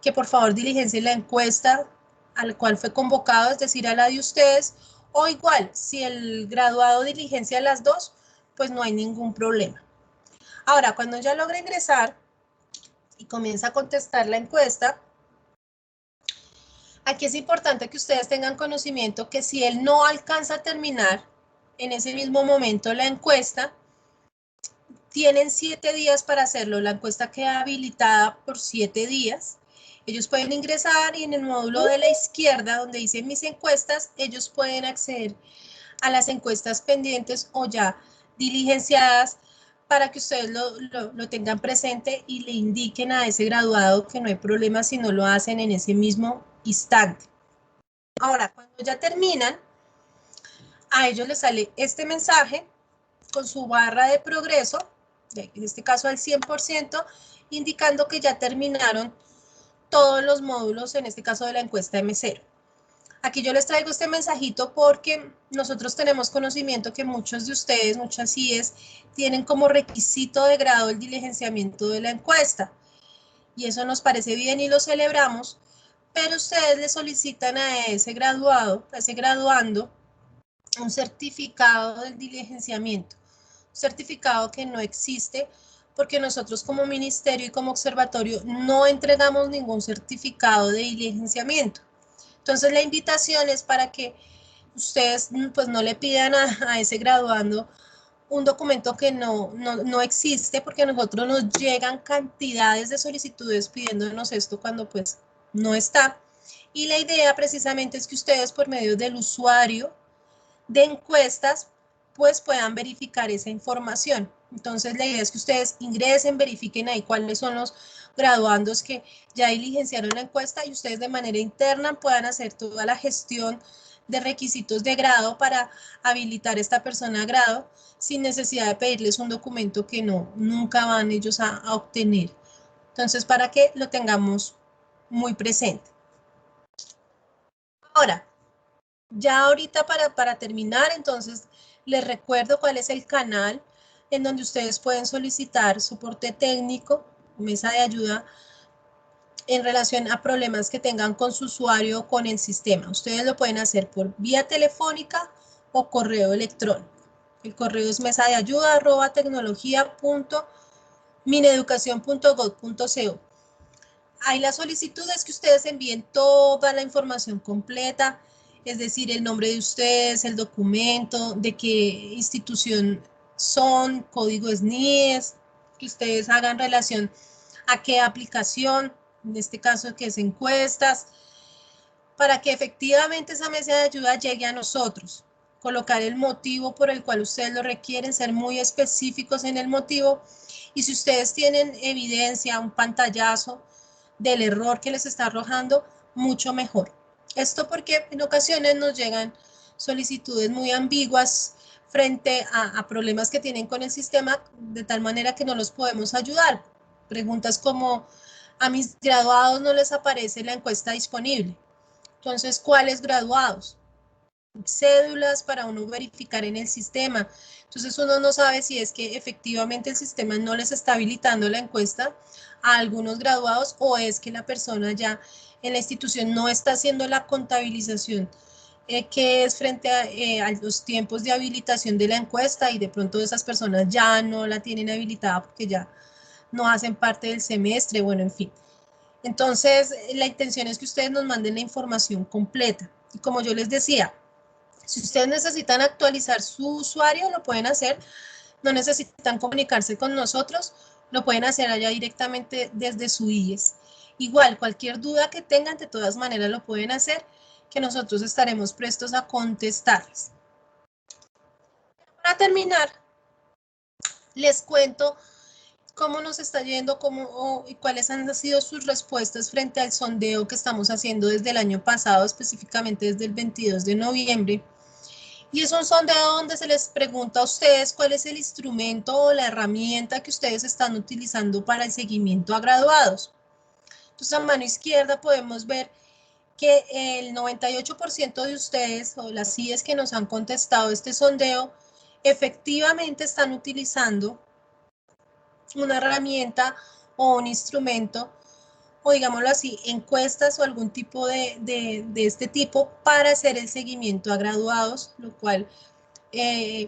[SPEAKER 2] que por favor diligencien la encuesta a la cual fue convocado, es decir, a la de ustedes, o igual, si el graduado diligencia las dos, pues no hay ningún problema. Ahora, cuando ya logra ingresar y comienza a contestar la encuesta, aquí es importante que ustedes tengan conocimiento que si él no alcanza a terminar en ese mismo momento la encuesta, tienen 7 días para hacerlo. La encuesta queda habilitada por 7 días. Ellos pueden ingresar y en el módulo de la izquierda, donde dice mis encuestas, ellos pueden acceder a las encuestas pendientes o ya diligenciadas para que ustedes lo tengan presente y le indiquen a ese graduado que no hay problema si no lo hacen en ese mismo instante. Ahora, cuando ya terminan, a ellos les sale este mensaje con su barra de progreso, en este caso al 100%, indicando que ya terminaron todos los módulos, en este caso de la encuesta M0. Aquí yo les traigo este mensajito porque nosotros tenemos conocimiento que muchos de ustedes, muchas IES, tienen como requisito de grado el diligenciamiento de la encuesta. Y eso nos parece bien y lo celebramos, pero ustedes le solicitan a ese graduado, a ese graduando, un certificado del diligenciamiento. Un certificado que no existe porque nosotros como ministerio y como observatorio no entregamos ningún certificado de diligenciamiento. Entonces la invitación es para que ustedes pues no le pidan a ese graduando un documento que no existe, porque a nosotros nos llegan cantidades de solicitudes pidiéndonos esto cuando pues no está. Y la idea precisamente es que ustedes por medio del usuario de encuestas pues puedan verificar esa información. Entonces la idea es que ustedes ingresen, verifiquen ahí cuáles son los graduandos que ya diligenciaron la encuesta y ustedes de manera interna puedan hacer toda la gestión de requisitos de grado para habilitar a esta persona a grado sin necesidad de pedirles un documento que nunca van ellos a obtener. Entonces, para que lo tengamos muy presente. Ahora, ya ahorita para terminar, entonces, les recuerdo cuál es el canal en donde ustedes pueden solicitar soporte técnico, mesa de ayuda en relación a problemas que tengan con su usuario o con el sistema. Ustedes lo pueden hacer por vía telefónica o correo electrónico. El correo es mesadeayuda@tecnologia.mineducacion.gov.co. Ahí la solicitud es que ustedes envíen toda la información completa, es decir, el nombre de ustedes, el documento, de qué institución son, código SNIES, que ustedes hagan relación a qué aplicación, en este caso que es encuestas, para que efectivamente esa mesa de ayuda llegue a nosotros. Colocar el motivo por el cual ustedes lo requieren, ser muy específicos en el motivo, y si ustedes tienen evidencia, un pantallazo del error que les está arrojando, mucho mejor. Esto porque en ocasiones nos llegan solicitudes muy ambiguas frente a problemas que tienen con el sistema, de tal manera que no los podemos ayudar. Preguntas como, a mis graduados no les aparece la encuesta disponible. Entonces, ¿cuáles graduados? Cédulas para uno verificar en el sistema. Entonces uno no sabe si es que efectivamente el sistema no les está habilitando la encuesta a algunos graduados o es que la persona ya en la institución no está haciendo la contabilización que es frente a los tiempos de habilitación de la encuesta y de pronto esas personas ya no la tienen habilitada porque ya no hacen parte del semestre, bueno, en fin. Entonces, la intención es que ustedes nos manden la información completa. Y como yo les decía, si ustedes necesitan actualizar su usuario, lo pueden hacer. No necesitan comunicarse con nosotros, lo pueden hacer allá directamente desde su IES. Igual, cualquier duda que tengan, de todas maneras lo pueden hacer, que nosotros estaremos prestos a contestarles. Para terminar, les cuento cómo nos está yendo y cuáles han sido sus respuestas frente al sondeo que estamos haciendo desde el año pasado, específicamente desde el 22 de noviembre. Y es un sondeo donde se les pregunta a ustedes cuál es el instrumento o la herramienta que ustedes están utilizando para el seguimiento a graduados. Entonces, a mano izquierda podemos ver que el 98% de ustedes o las IES que nos han contestado este sondeo efectivamente están utilizando una herramienta o un instrumento, o digámoslo así, encuestas o algún tipo de este tipo para hacer el seguimiento a graduados, lo cual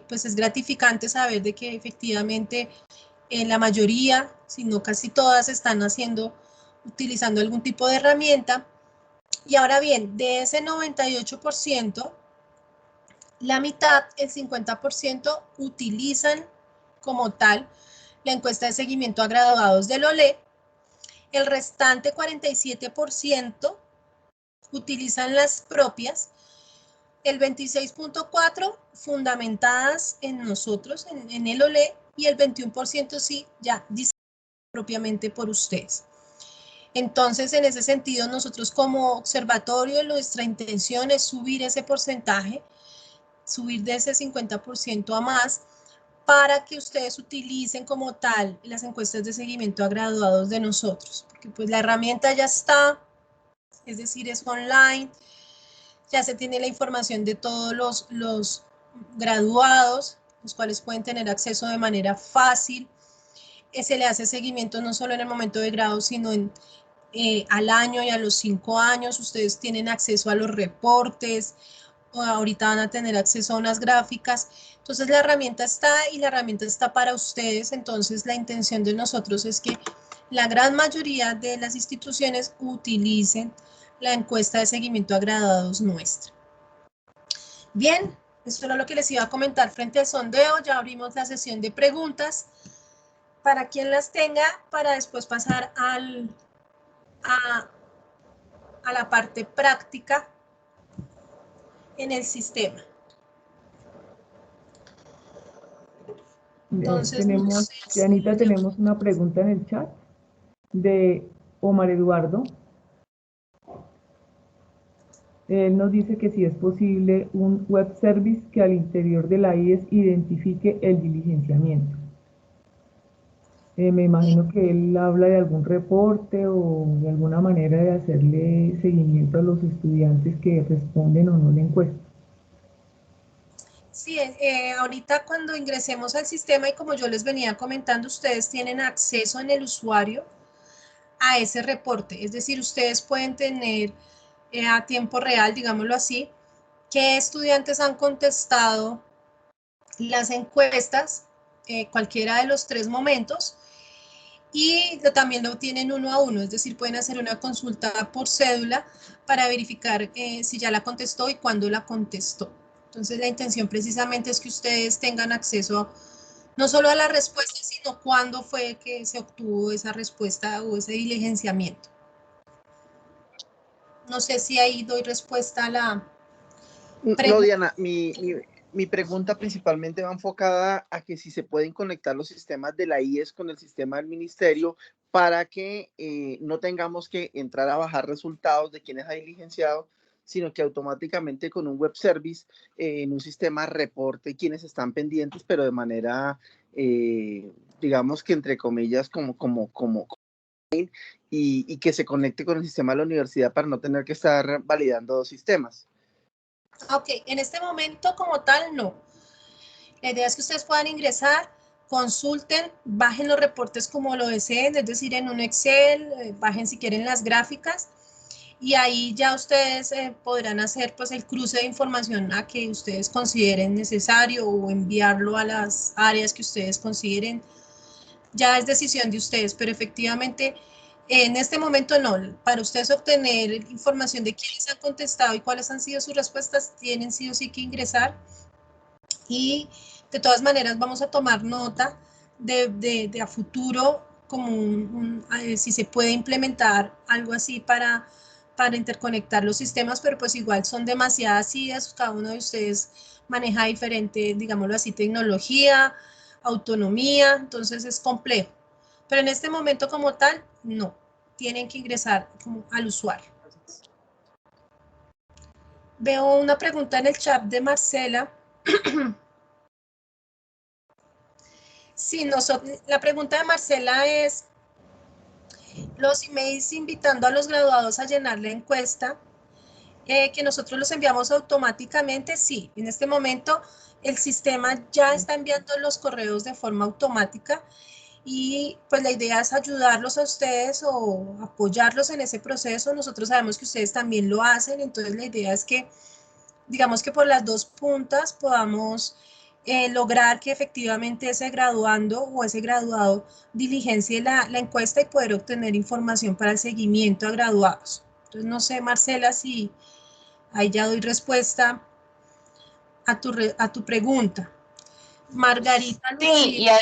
[SPEAKER 2] pues es gratificante saber de que efectivamente la mayoría, si no casi todas, están utilizando algún tipo de herramienta. Y ahora bien, de ese 98%, la mitad, el 50%, utilizan como tal la encuesta de seguimiento a graduados del OLE. El restante 47% utilizan las propias, el 26.4% fundamentadas en nosotros, en el OLE, y el 21% sí, ya diseñadas propiamente por ustedes. Entonces, en ese sentido, nosotros como observatorio, nuestra intención es subir ese porcentaje, subir de ese 50% a más, para que ustedes utilicen como tal las encuestas de seguimiento a graduados de nosotros, porque pues la herramienta ya está, es decir, es online, ya se tiene la información de todos los graduados, los cuales pueden tener acceso de manera fácil. Se le hace seguimiento no solo en el momento de grado, sino al año y a los 5 años. Ustedes tienen acceso a los reportes, o ahorita van a tener acceso a unas gráficas. Entonces la herramienta está y la herramienta está para ustedes. Entonces la intención de nosotros es que la gran mayoría de las instituciones utilicen la encuesta de seguimiento a graduados nuestra. Bien, esto era lo que les iba a comentar frente al sondeo. Ya abrimos la sesión de preguntas para quien las tenga, para después pasar a la parte práctica en el sistema. Entonces, no sé si...
[SPEAKER 4] Dianita, tenemos una pregunta en el chat de Omar Eduardo. Él nos dice que si es posible un web service que al interior de la IES identifique el diligenciamiento. Me imagino que él habla de algún reporte o de alguna manera de hacerle seguimiento a los estudiantes que responden o no la encuesta.
[SPEAKER 2] Sí, ahorita cuando ingresemos al sistema y como yo les venía comentando, ustedes tienen acceso en el usuario a ese reporte. Es decir, ustedes pueden tener a tiempo real, digámoslo así, qué estudiantes han contestado las encuestas, cualquiera de los 3 momentos, y también lo tienen uno a uno, es decir, pueden hacer una consulta por cédula para verificar si ya la contestó y cuándo la contestó. Entonces la intención precisamente es que ustedes tengan acceso no solo a la respuesta, sino cuándo fue que se obtuvo esa respuesta o ese diligenciamiento. No sé si ahí doy respuesta a la pregunta.
[SPEAKER 5] No, Diana, mi pregunta principalmente va enfocada a que si se pueden conectar los sistemas de la IES con el sistema del ministerio para que no tengamos que entrar a bajar resultados de quienes ha diligenciado, sino que automáticamente con un web service en un sistema reporte quienes están pendientes, pero de manera, digamos que entre comillas, y que se conecte con el sistema de la universidad para no tener que estar validando 2 sistemas.
[SPEAKER 2] Ok, en este momento como tal no. La idea es que ustedes puedan ingresar, consulten, bajen los reportes como lo deseen, es decir, en un Excel, bajen si quieren las gráficas y ahí ya ustedes podrán hacer pues el cruce de información a que ustedes consideren necesario o enviarlo a las áreas que ustedes consideren. Ya es decisión de ustedes, pero efectivamente en este momento no. Para ustedes obtener información de quiénes han contestado y cuáles han sido sus respuestas, tienen sí o sí que ingresar. Y de todas maneras vamos a tomar nota de a futuro como si se puede implementar algo así para interconectar los sistemas, pero pues igual son demasiadas ideas, cada uno de ustedes maneja diferente, digámoslo así, tecnología, autonomía, entonces es complejo. Pero en este momento como tal, no, tienen que ingresar como al usuario. Veo una pregunta en el chat de Marcela. Sí, la pregunta de Marcela es, los emails invitando a los graduados a llenar la encuesta, que nosotros los enviamos automáticamente, sí, en este momento el sistema ya está enviando los correos de forma automática y pues la idea es ayudarlos a ustedes o apoyarlos en ese proceso. Nosotros sabemos que ustedes también lo hacen, entonces la idea es que, digamos que por las 2 puntas podamos lograr que efectivamente ese graduando o ese graduado diligencie la encuesta y poder obtener información para el seguimiento a graduados. Entonces, no sé, Marcela, si ahí ya doy respuesta a tu pregunta. Margarita Lucía.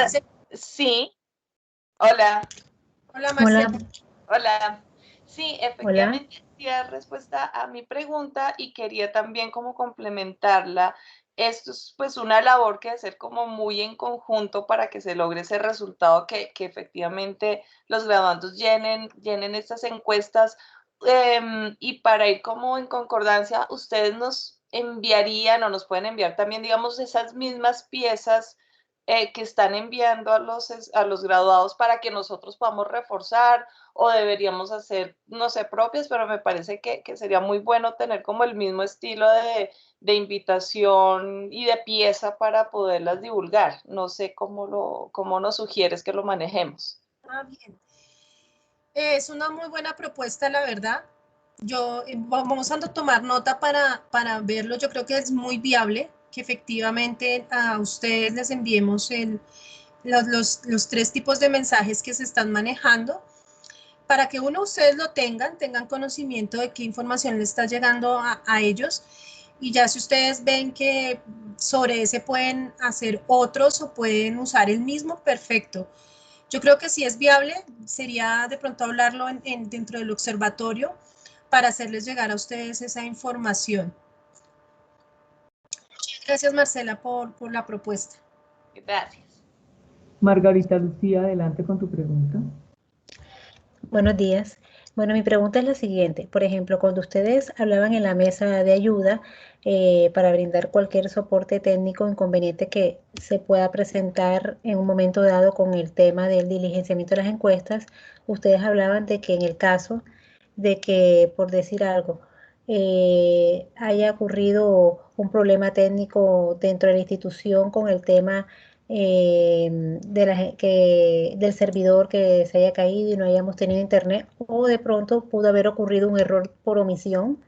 [SPEAKER 6] Sí, sí. Hola.
[SPEAKER 2] Hola, Marcela.
[SPEAKER 6] Hola. Sí, efectivamente,
[SPEAKER 1] Hola.
[SPEAKER 6] sí, respuesta a mi pregunta y quería también como complementarla. Esto es pues una labor que debe ser como muy en conjunto para que se logre ese resultado que efectivamente los graduandos llenen estas encuestas y para ir como en concordancia, ustedes nos enviarían o nos pueden enviar también, digamos, esas mismas piezas que están enviando a los graduados para que nosotros podamos reforzar, o deberíamos hacer, no sé, propias, pero me parece que sería muy bueno tener como el mismo estilo de invitación y de pieza para poderlas divulgar. No sé cómo nos sugieres que lo manejemos.
[SPEAKER 2] Bien. Es una muy buena propuesta, la verdad. Vamos a tomar nota para verlo. Yo creo que es muy viable que efectivamente a ustedes les enviemos los 3 tipos de mensajes que se están manejando, para que ustedes lo tengan conocimiento de qué información le está llegando a ellos, y ya si ustedes ven que sobre ese pueden hacer otros o pueden usar el mismo, perfecto. Yo creo que si es viable, sería de pronto hablarlo dentro del observatorio para hacerles llegar a ustedes esa información. Muchas gracias, Marcela, por la propuesta.
[SPEAKER 6] Gracias.
[SPEAKER 4] Margarita Lucía, adelante con tu pregunta.
[SPEAKER 7] Buenos días. Bueno, mi pregunta es la siguiente. Por ejemplo, cuando ustedes hablaban en la mesa de ayuda para brindar cualquier soporte técnico inconveniente que se pueda presentar en un momento dado con el tema del diligenciamiento de las encuestas, ustedes hablaban de que en el caso de que, por decir algo, haya ocurrido un problema técnico dentro de la institución con el tema del servidor que se haya caído y no hayamos tenido internet, o de pronto pudo haber ocurrido un error por omisión,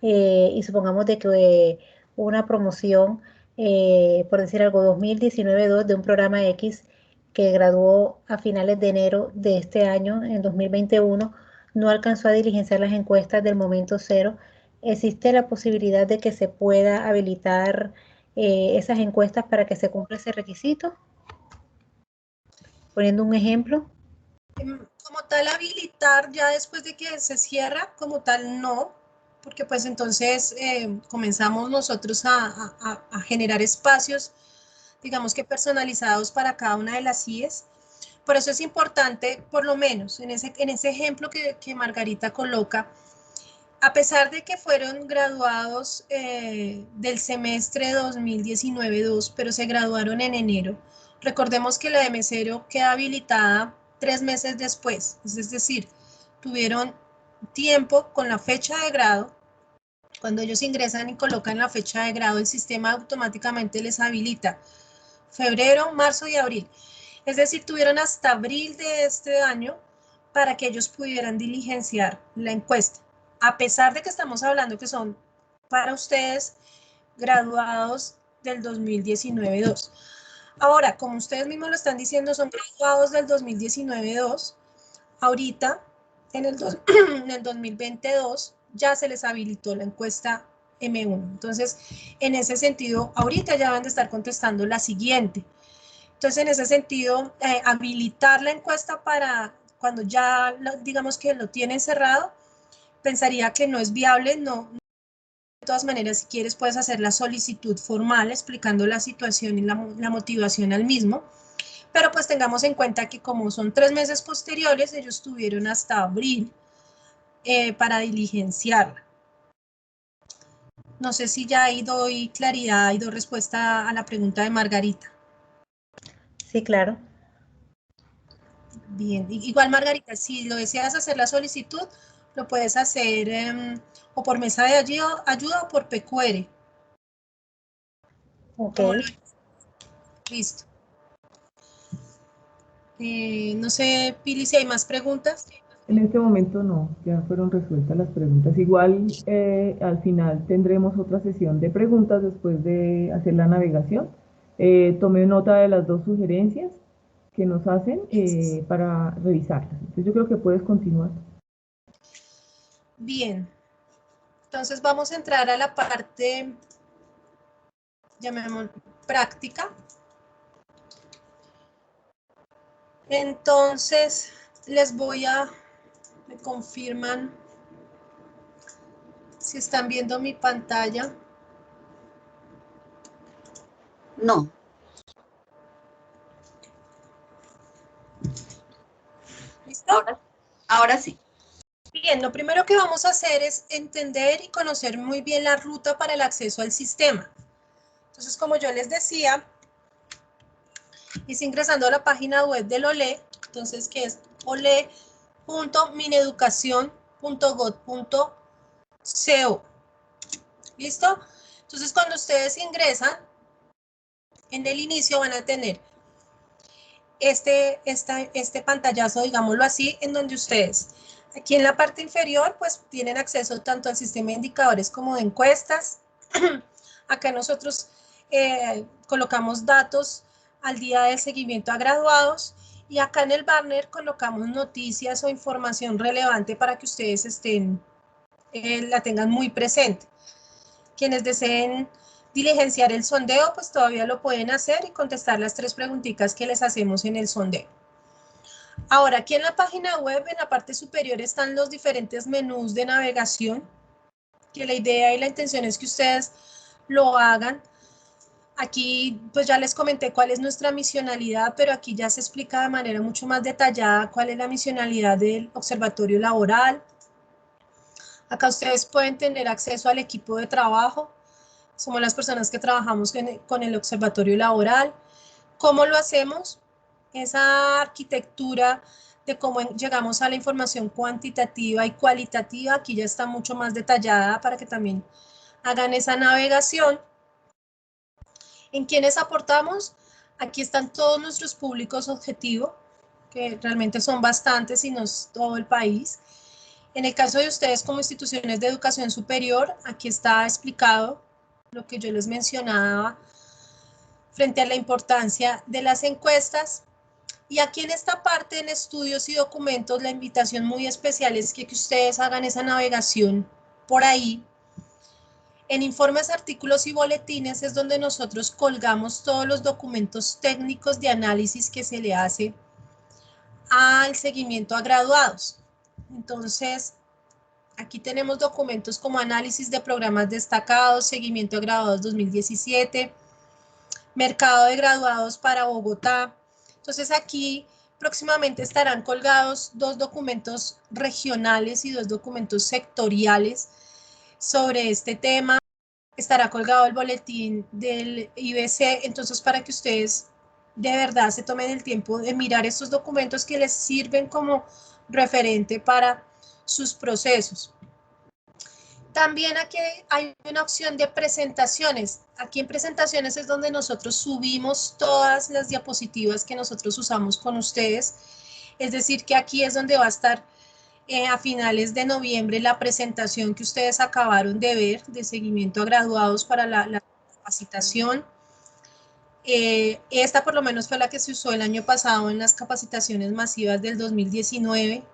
[SPEAKER 7] y supongamos de que una promoción, por decir algo, 2019-2 de un programa X que graduó a finales de enero de este año, en 2021, no alcanzó a diligenciar las encuestas del momento cero. ¿Existe la posibilidad de que se pueda habilitar esas encuestas para que se cumpla ese requisito? Poniendo un ejemplo.
[SPEAKER 2] Como tal, habilitar ya después de que se cierra, como tal, no, porque pues entonces comenzamos nosotros a generar espacios, digamos que personalizados para cada una de las IES. Por eso es importante, por lo menos en ese ejemplo que Margarita coloca, a pesar de que fueron graduados del semestre 2019-2, pero se graduaron en enero, recordemos que la M0 queda habilitada 3 meses después, es decir, tuvieron tiempo con la fecha de grado. Cuando ellos ingresan y colocan la fecha de grado, el sistema automáticamente les habilita febrero, marzo y abril. Es decir, tuvieron hasta abril de este año para que ellos pudieran diligenciar la encuesta. A pesar de que estamos hablando que son para ustedes graduados del 2019-2. Ahora, como ustedes mismos lo están diciendo, son graduados del 2019-2. Ahorita, en el 2022, ya se les habilitó la encuesta M1. Entonces, en ese sentido, ahorita ya van a estar contestando la siguiente. Entonces, en ese sentido, habilitar la encuesta para cuando ya, digamos que lo tienen cerrado, pensaría que no es viable. No. De todas maneras, si quieres, puedes hacer la solicitud formal explicando la situación y la motivación al mismo. Pero pues tengamos en cuenta que como son 3 meses posteriores, ellos tuvieron hasta abril para diligenciarla. No sé si ya ahí doy claridad y doy respuesta a la pregunta de Margarita.
[SPEAKER 7] Sí, claro.
[SPEAKER 2] Bien, igual Margarita, si lo deseas hacer la solicitud, lo puedes hacer o por mesa de ayuda o por PQR.
[SPEAKER 7] Ok.
[SPEAKER 2] Listo. No sé, Pili, si hay más preguntas.
[SPEAKER 4] En este momento no, ya fueron resueltas las preguntas. Igual al final tendremos otra sesión de preguntas después de hacer la navegación. Tomé nota de las 2 sugerencias que nos hacen para revisarlas. Entonces yo creo que puedes continuar.
[SPEAKER 2] Bien. Entonces vamos a entrar a la parte, llamémoslo, práctica. Entonces les voy a, me confirman si están viendo mi pantalla.
[SPEAKER 8] No.
[SPEAKER 2] ¿Listo?
[SPEAKER 8] Ahora sí.
[SPEAKER 2] Bien, lo primero que vamos a hacer es entender y conocer muy bien la ruta para el acceso al sistema. Entonces, como yo les decía, es ingresando a la página web del OLE, entonces que es ole.mineducacion.gov.co. ¿Listo? Entonces, cuando ustedes ingresan, en el inicio van a tener este pantallazo, digámoslo así, en donde ustedes, aquí en la parte inferior, pues tienen acceso tanto al sistema de indicadores como de encuestas. Acá nosotros colocamos datos al día del seguimiento a graduados, y acá en el banner colocamos noticias o información relevante para que ustedes la tengan muy presente. Quienes deseen diligenciar el sondeo, pues todavía lo pueden hacer y contestar las 3 preguntitas que les hacemos en el sondeo. Ahora, aquí en la página web, en la parte superior, están los diferentes menús de navegación, que la idea y la intención es que ustedes lo hagan. Aquí, pues ya les comenté cuál es nuestra misionalidad, pero aquí ya se explica de manera mucho más detallada cuál es la misionalidad del observatorio laboral. Acá ustedes pueden tener acceso al equipo de trabajo. Somos las personas que trabajamos con el observatorio laboral. ¿Cómo lo hacemos? Esa arquitectura de cómo llegamos a la información cuantitativa y cualitativa, aquí ya está mucho más detallada para que también hagan esa navegación. ¿En quiénes aportamos? Aquí están todos nuestros públicos objetivo, que realmente son bastantes y no es todo el país. En el caso de ustedes como instituciones de educación superior, aquí está explicado lo que yo les mencionaba frente a la importancia de las encuestas. Y aquí en esta parte, en estudios y documentos, la invitación muy especial es que ustedes hagan esa navegación por ahí. En informes, artículos y boletines es donde nosotros colgamos todos los documentos técnicos de análisis que se le hace al seguimiento a graduados. Entonces, aquí tenemos documentos como análisis de programas destacados, seguimiento a graduados 2017, mercado de graduados para Bogotá. Entonces aquí próximamente estarán colgados 2 documentos regionales y 2 documentos sectoriales sobre este tema. Estará colgado el boletín del IBC, entonces para que ustedes de verdad se tomen el tiempo de mirar estos documentos que les sirven como referente para sus procesos. También aquí hay una opción de presentaciones. Aquí en presentaciones es donde nosotros subimos todas las diapositivas que nosotros usamos con ustedes. Es decir, que aquí es donde va a estar a finales de noviembre la presentación que ustedes acabaron de ver de seguimiento a graduados para la capacitación. Esta por lo menos fue la que se usó el año pasado en las capacitaciones masivas del 2019.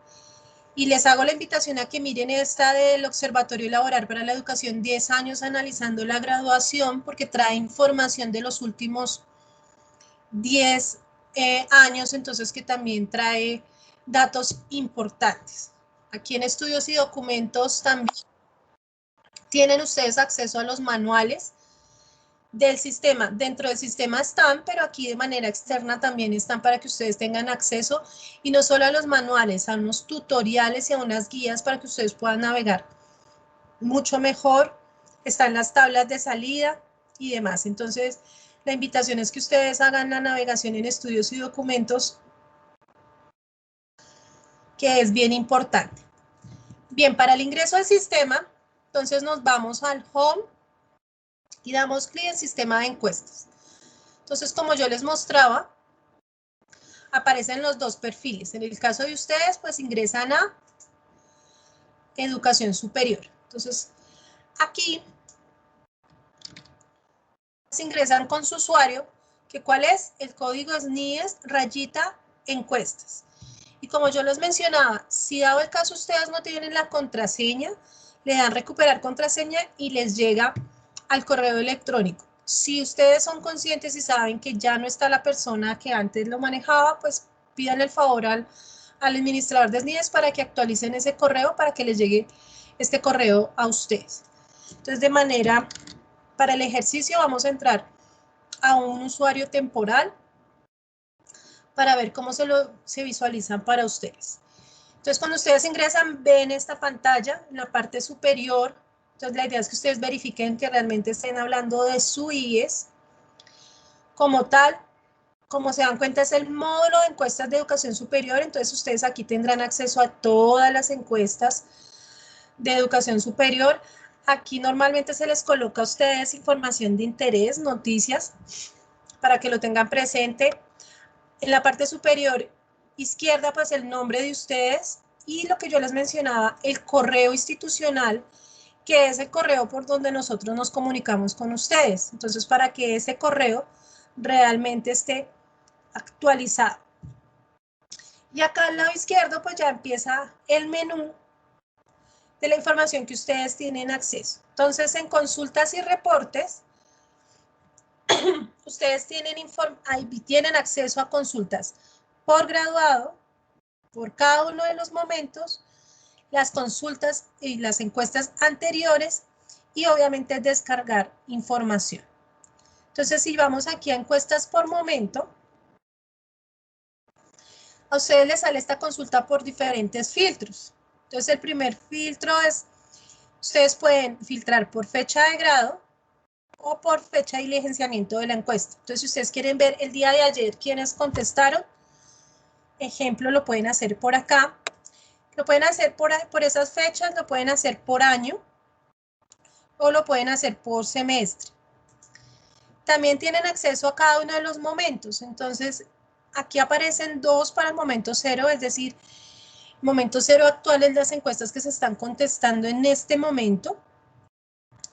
[SPEAKER 2] Y les hago la invitación a que miren esta del Observatorio Laboral para la Educación 10 años analizando la graduación, porque trae información de los últimos 10 años, entonces que también trae datos importantes. Aquí en estudios y documentos también tienen ustedes acceso a los manuales del sistema. Dentro del sistema están, pero aquí de manera externa también están para que ustedes tengan acceso, y no solo a los manuales, a unos tutoriales y a unas guías para que ustedes puedan navegar mucho mejor. Están las tablas de salida y demás. Entonces, la invitación es que ustedes hagan la navegación en estudios y documentos, que es bien importante. Bien, para el ingreso al sistema, entonces nos vamos al Home y damos clic en Sistema de Encuestas. Entonces, como yo les mostraba, aparecen los 2 perfiles. En el caso de ustedes, pues ingresan a Educación Superior. Entonces, aquí se ingresan con su usuario, que ¿cuál es? El código es NIES_encuestas. Y como yo les mencionaba, si dado el caso ustedes no tienen la contraseña, le dan recuperar contraseña y les llega al correo electrónico. Si ustedes son conscientes y saben que ya no está la persona que antes lo manejaba, pues pidan el favor al administrador de NIES para que actualicen ese correo para que les llegue este correo a ustedes. Entonces, de manera, para el ejercicio vamos a entrar a un usuario temporal para ver cómo se visualizan para ustedes. Entonces, cuando ustedes ingresan, ven esta pantalla en la parte superior. Entonces, la idea es que ustedes verifiquen que realmente estén hablando de su IES. Como tal, como se dan cuenta, es el módulo de encuestas de educación superior. Entonces, ustedes aquí tendrán acceso a todas las encuestas de educación superior. Aquí normalmente se les coloca a ustedes información de interés, noticias, para que lo tengan presente. En la parte superior izquierda, pues el nombre de ustedes y lo que yo les mencionaba, el correo institucional, que es el correo por donde nosotros nos comunicamos con ustedes. Entonces, para que ese correo realmente esté actualizado. Y acá al lado izquierdo, pues ya empieza el menú de la información que ustedes tienen acceso. Entonces, en consultas y reportes, ustedes tienen acceso a consultas por graduado, por cada uno de los momentos, las consultas y las encuestas anteriores y obviamente descargar información. Entonces, si vamos aquí a encuestas por momento, a ustedes les sale esta consulta por diferentes filtros. Entonces, el primer filtro es, ustedes pueden filtrar por fecha de grado o por fecha de diligenciamiento de la encuesta. Entonces, si ustedes quieren ver el día de ayer quiénes contestaron, ejemplo, lo pueden hacer por acá. Lo pueden hacer por esas fechas, lo pueden hacer por año o lo pueden hacer por semestre. También tienen acceso a cada uno de los momentos. Entonces, aquí aparecen dos para el momento cero, es decir, momento cero actual es las encuestas que se están contestando en este momento.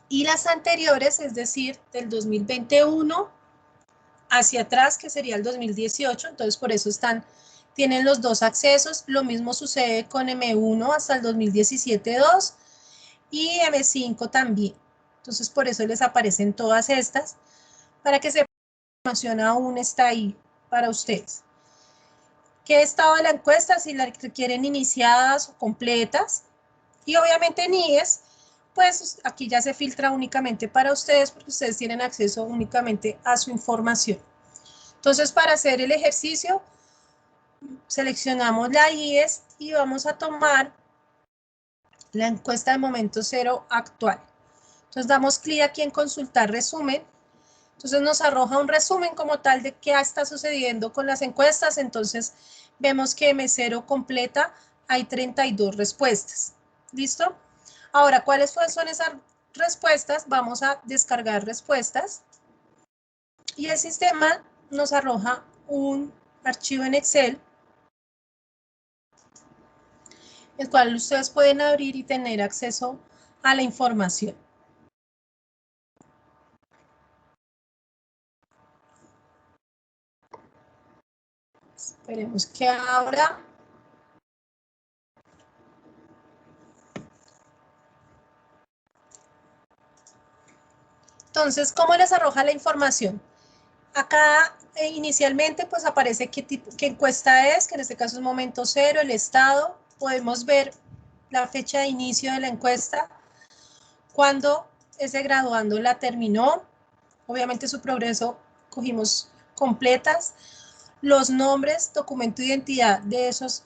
[SPEAKER 2] Y las anteriores, es decir, del 2021 hacia atrás, que sería el 2018. Entonces, por eso tienen los dos accesos. Lo mismo sucede con M1 hasta el 2017-2 y M5 también. Entonces, por eso les aparecen todas estas, para que sepan que la información aún está ahí para ustedes. ¿Qué estado de la encuesta? Si la quieren iniciadas o completas. Y obviamente en IES, pues aquí ya se filtra únicamente para ustedes, porque ustedes tienen acceso únicamente a su información. Entonces, para hacer el ejercicio, seleccionamos la IES y vamos a tomar la encuesta de momento cero actual. Entonces, damos clic aquí en consultar resumen. Entonces, nos arroja un resumen como tal de qué está sucediendo con las encuestas. Entonces, vemos que M0 completa hay 32 respuestas. ¿Listo? Ahora, ¿cuáles son esas respuestas? Vamos a descargar respuestas. Y el sistema nos arroja un archivo en Excel, el cual ustedes pueden abrir y tener acceso a la información. Esperemos que abra. Entonces, ¿cómo les arroja la información? Acá inicialmente pues aparece qué encuesta es, que en este caso es momento cero, el estado. Podemos ver la fecha de inicio de la encuesta, cuando ese graduando la terminó, obviamente su progreso cogimos completas, los nombres, documento de identidad de esos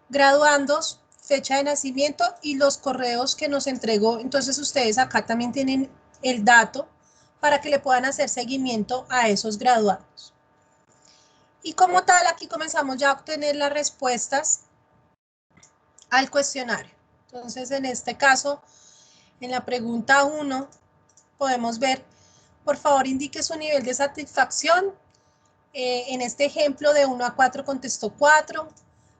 [SPEAKER 2] graduandos, fecha de nacimiento y los correos que nos entregó. Entonces ustedes acá también tienen el dato para que le puedan hacer seguimiento a esos graduados. Y como tal, aquí comenzamos ya a obtener las respuestas al cuestionario. Entonces, en este caso, en la pregunta 1, podemos ver, por favor, indique su nivel de satisfacción. En este ejemplo, de 1 a 4 contestó 4.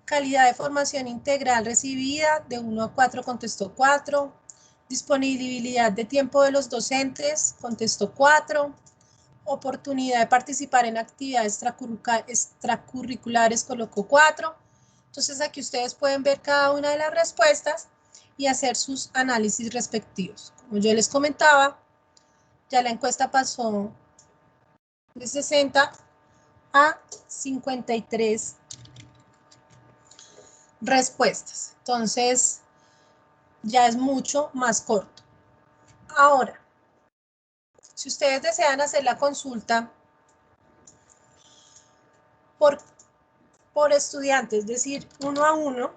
[SPEAKER 2] Calidad de formación integral recibida, de 1 a 4 contestó 4. Disponibilidad de tiempo de los docentes, contestó 4. Oportunidad de participar en actividades extracurriculares, colocó 4. Entonces, aquí ustedes pueden ver cada una de las respuestas y hacer sus análisis respectivos. Como yo les comentaba, ya la encuesta pasó de 60 a 53 respuestas. Entonces, ya es mucho más corto. Ahora, si ustedes desean hacer la consulta por estudiante, es decir, 1 a 1,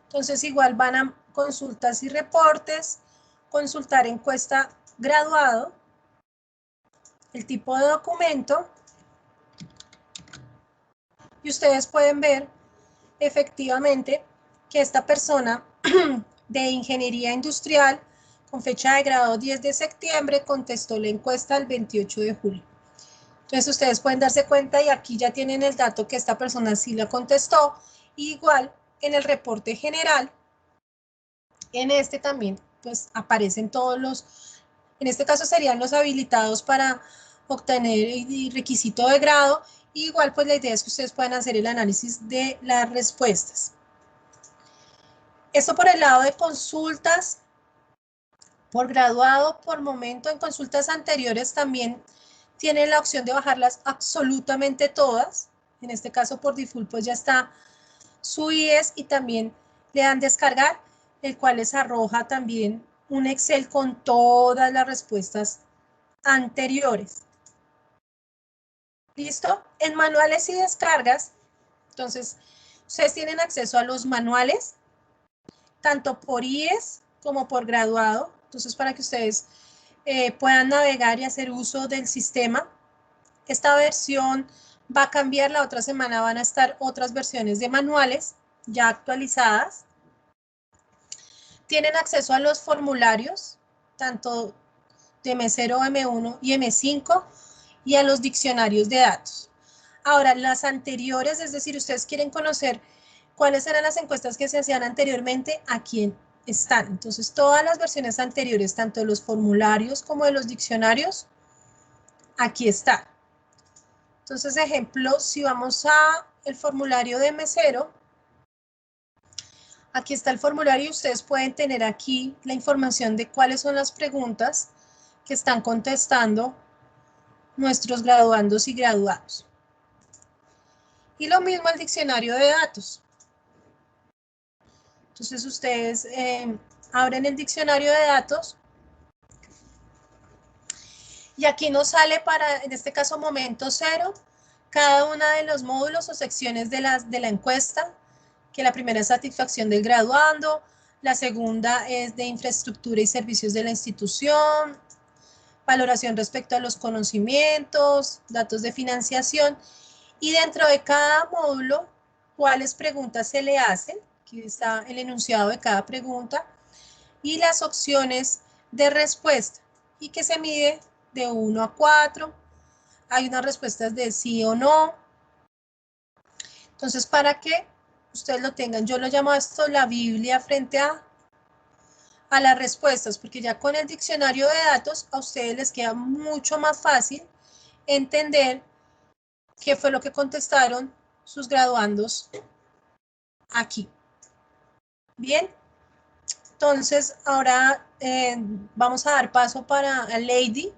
[SPEAKER 2] Entonces igual van a consultas y reportes, consultar encuesta graduado, el tipo de documento, y ustedes pueden ver efectivamente que esta persona de ingeniería industrial con fecha de grado 10 de septiembre contestó la encuesta el 28 de julio. Entonces ustedes pueden darse cuenta y aquí ya tienen el dato que esta persona sí la contestó. Igual en el reporte general, en este también pues aparecen todos los, en este caso serían los habilitados para obtener el requisito de grado. Igual pues la idea es que ustedes puedan hacer el análisis de las respuestas. Esto por el lado de consultas por graduado. Por momento en consultas anteriores también tienen la opción de bajarlas absolutamente todas. En este caso por default pues ya está su IES y también le dan descargar, el cual les arroja también un Excel con todas las respuestas anteriores. ¿Listo? En manuales y descargas, entonces ustedes tienen acceso a los manuales, tanto por IES como por graduado. Entonces, para que ustedes puedan navegar y hacer uso del sistema. Esta versión va a cambiar, la otra semana van a estar otras versiones de manuales ya actualizadas. Tienen acceso a los formularios, tanto de M0, M1 y M5, y a los diccionarios de datos. Ahora, las anteriores, es decir, ustedes quieren conocer cuáles eran las encuestas que se hacían anteriormente, aquí están. Entonces, todas las versiones anteriores, tanto de los formularios como de los diccionarios, aquí están. Entonces, ejemplo, si vamos a el formulario de M0, aquí está el formulario y ustedes pueden tener aquí la información de cuáles son las preguntas que están contestando nuestros graduandos y graduados. Y lo mismo el diccionario de datos. Entonces ustedes abren el diccionario de datos y aquí nos sale para, en este caso, momento cero, cada una de los módulos o secciones de la encuesta, que la primera es satisfacción del graduando, la segunda es de infraestructura y servicios de la institución, valoración respecto a los conocimientos, datos de financiación, y dentro de cada módulo, cuáles preguntas se le hacen. Aquí está el enunciado de cada pregunta y las opciones de respuesta, y que se mide de 1 a 4. Hay unas respuestas de sí o no. Entonces, para que ustedes lo tengan, yo lo llamo a esto la Biblia frente a las respuestas, porque ya con el diccionario de datos a ustedes les queda mucho más fácil entender qué fue lo que contestaron sus graduandos aquí. Bien, entonces ahora vamos a dar paso para Lady,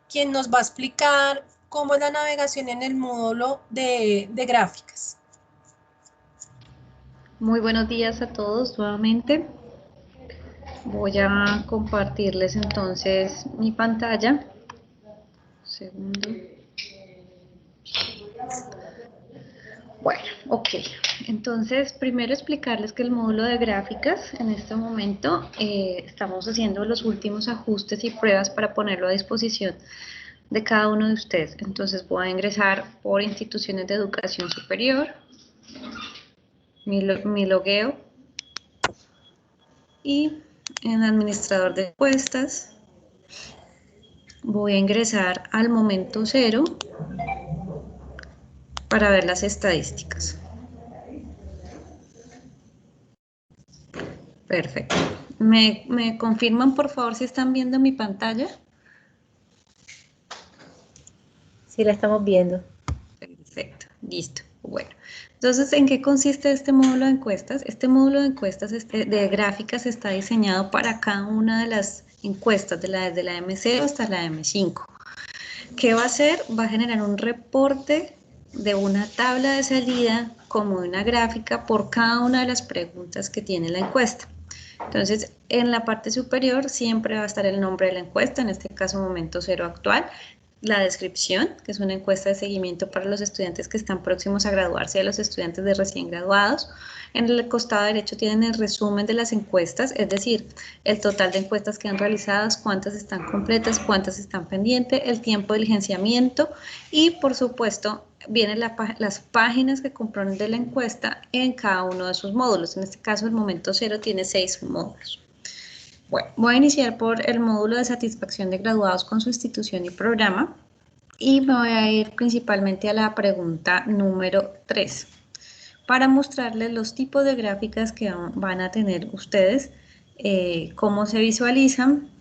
[SPEAKER 2] quien nos va a explicar cómo es la navegación en el módulo de gráficas.
[SPEAKER 1] Muy buenos días a todos nuevamente. Voy a compartirles entonces mi pantalla. Un segundo. Bueno, ok. Entonces, primero explicarles que el módulo de gráficas, en este momento, estamos haciendo los últimos ajustes y pruebas para ponerlo a disposición de cada uno de ustedes. Entonces, voy a ingresar por instituciones de educación superior, mi logueo, y en administrador de encuestas voy a ingresar al momento cero para ver las estadísticas. Perfecto. ¿Me confirman por favor si están viendo mi pantalla?
[SPEAKER 7] Sí, la estamos viendo.
[SPEAKER 1] Perfecto, listo. Bueno, entonces, ¿en qué consiste este módulo de encuestas? Este módulo de encuestas de gráficas está diseñado para cada una de las encuestas, desde la M0 hasta la M5. ¿Qué va a hacer? Va a generar un reporte de una tabla de salida como de una gráfica por cada una de las preguntas que tiene la encuesta. Entonces, en la parte superior siempre va a estar el nombre de la encuesta, en este caso momento cero actual, la descripción, que es una encuesta de seguimiento para los estudiantes que están próximos a graduarse y a los estudiantes de recién graduados. En el costado derecho tienen el resumen de las encuestas, es decir, el total de encuestas que han realizadas, cuántas están completas, cuántas están pendientes, el tiempo de diligenciamiento y, por supuesto, vienen las páginas que componen de la encuesta en cada uno de sus módulos. En este caso, el momento 0 tiene 6 módulos. Bueno, voy a iniciar por el módulo de satisfacción de graduados con su institución y programa y me voy a ir principalmente a la pregunta número 3 para mostrarles los tipos de gráficas que van a tener ustedes, cómo se visualizan.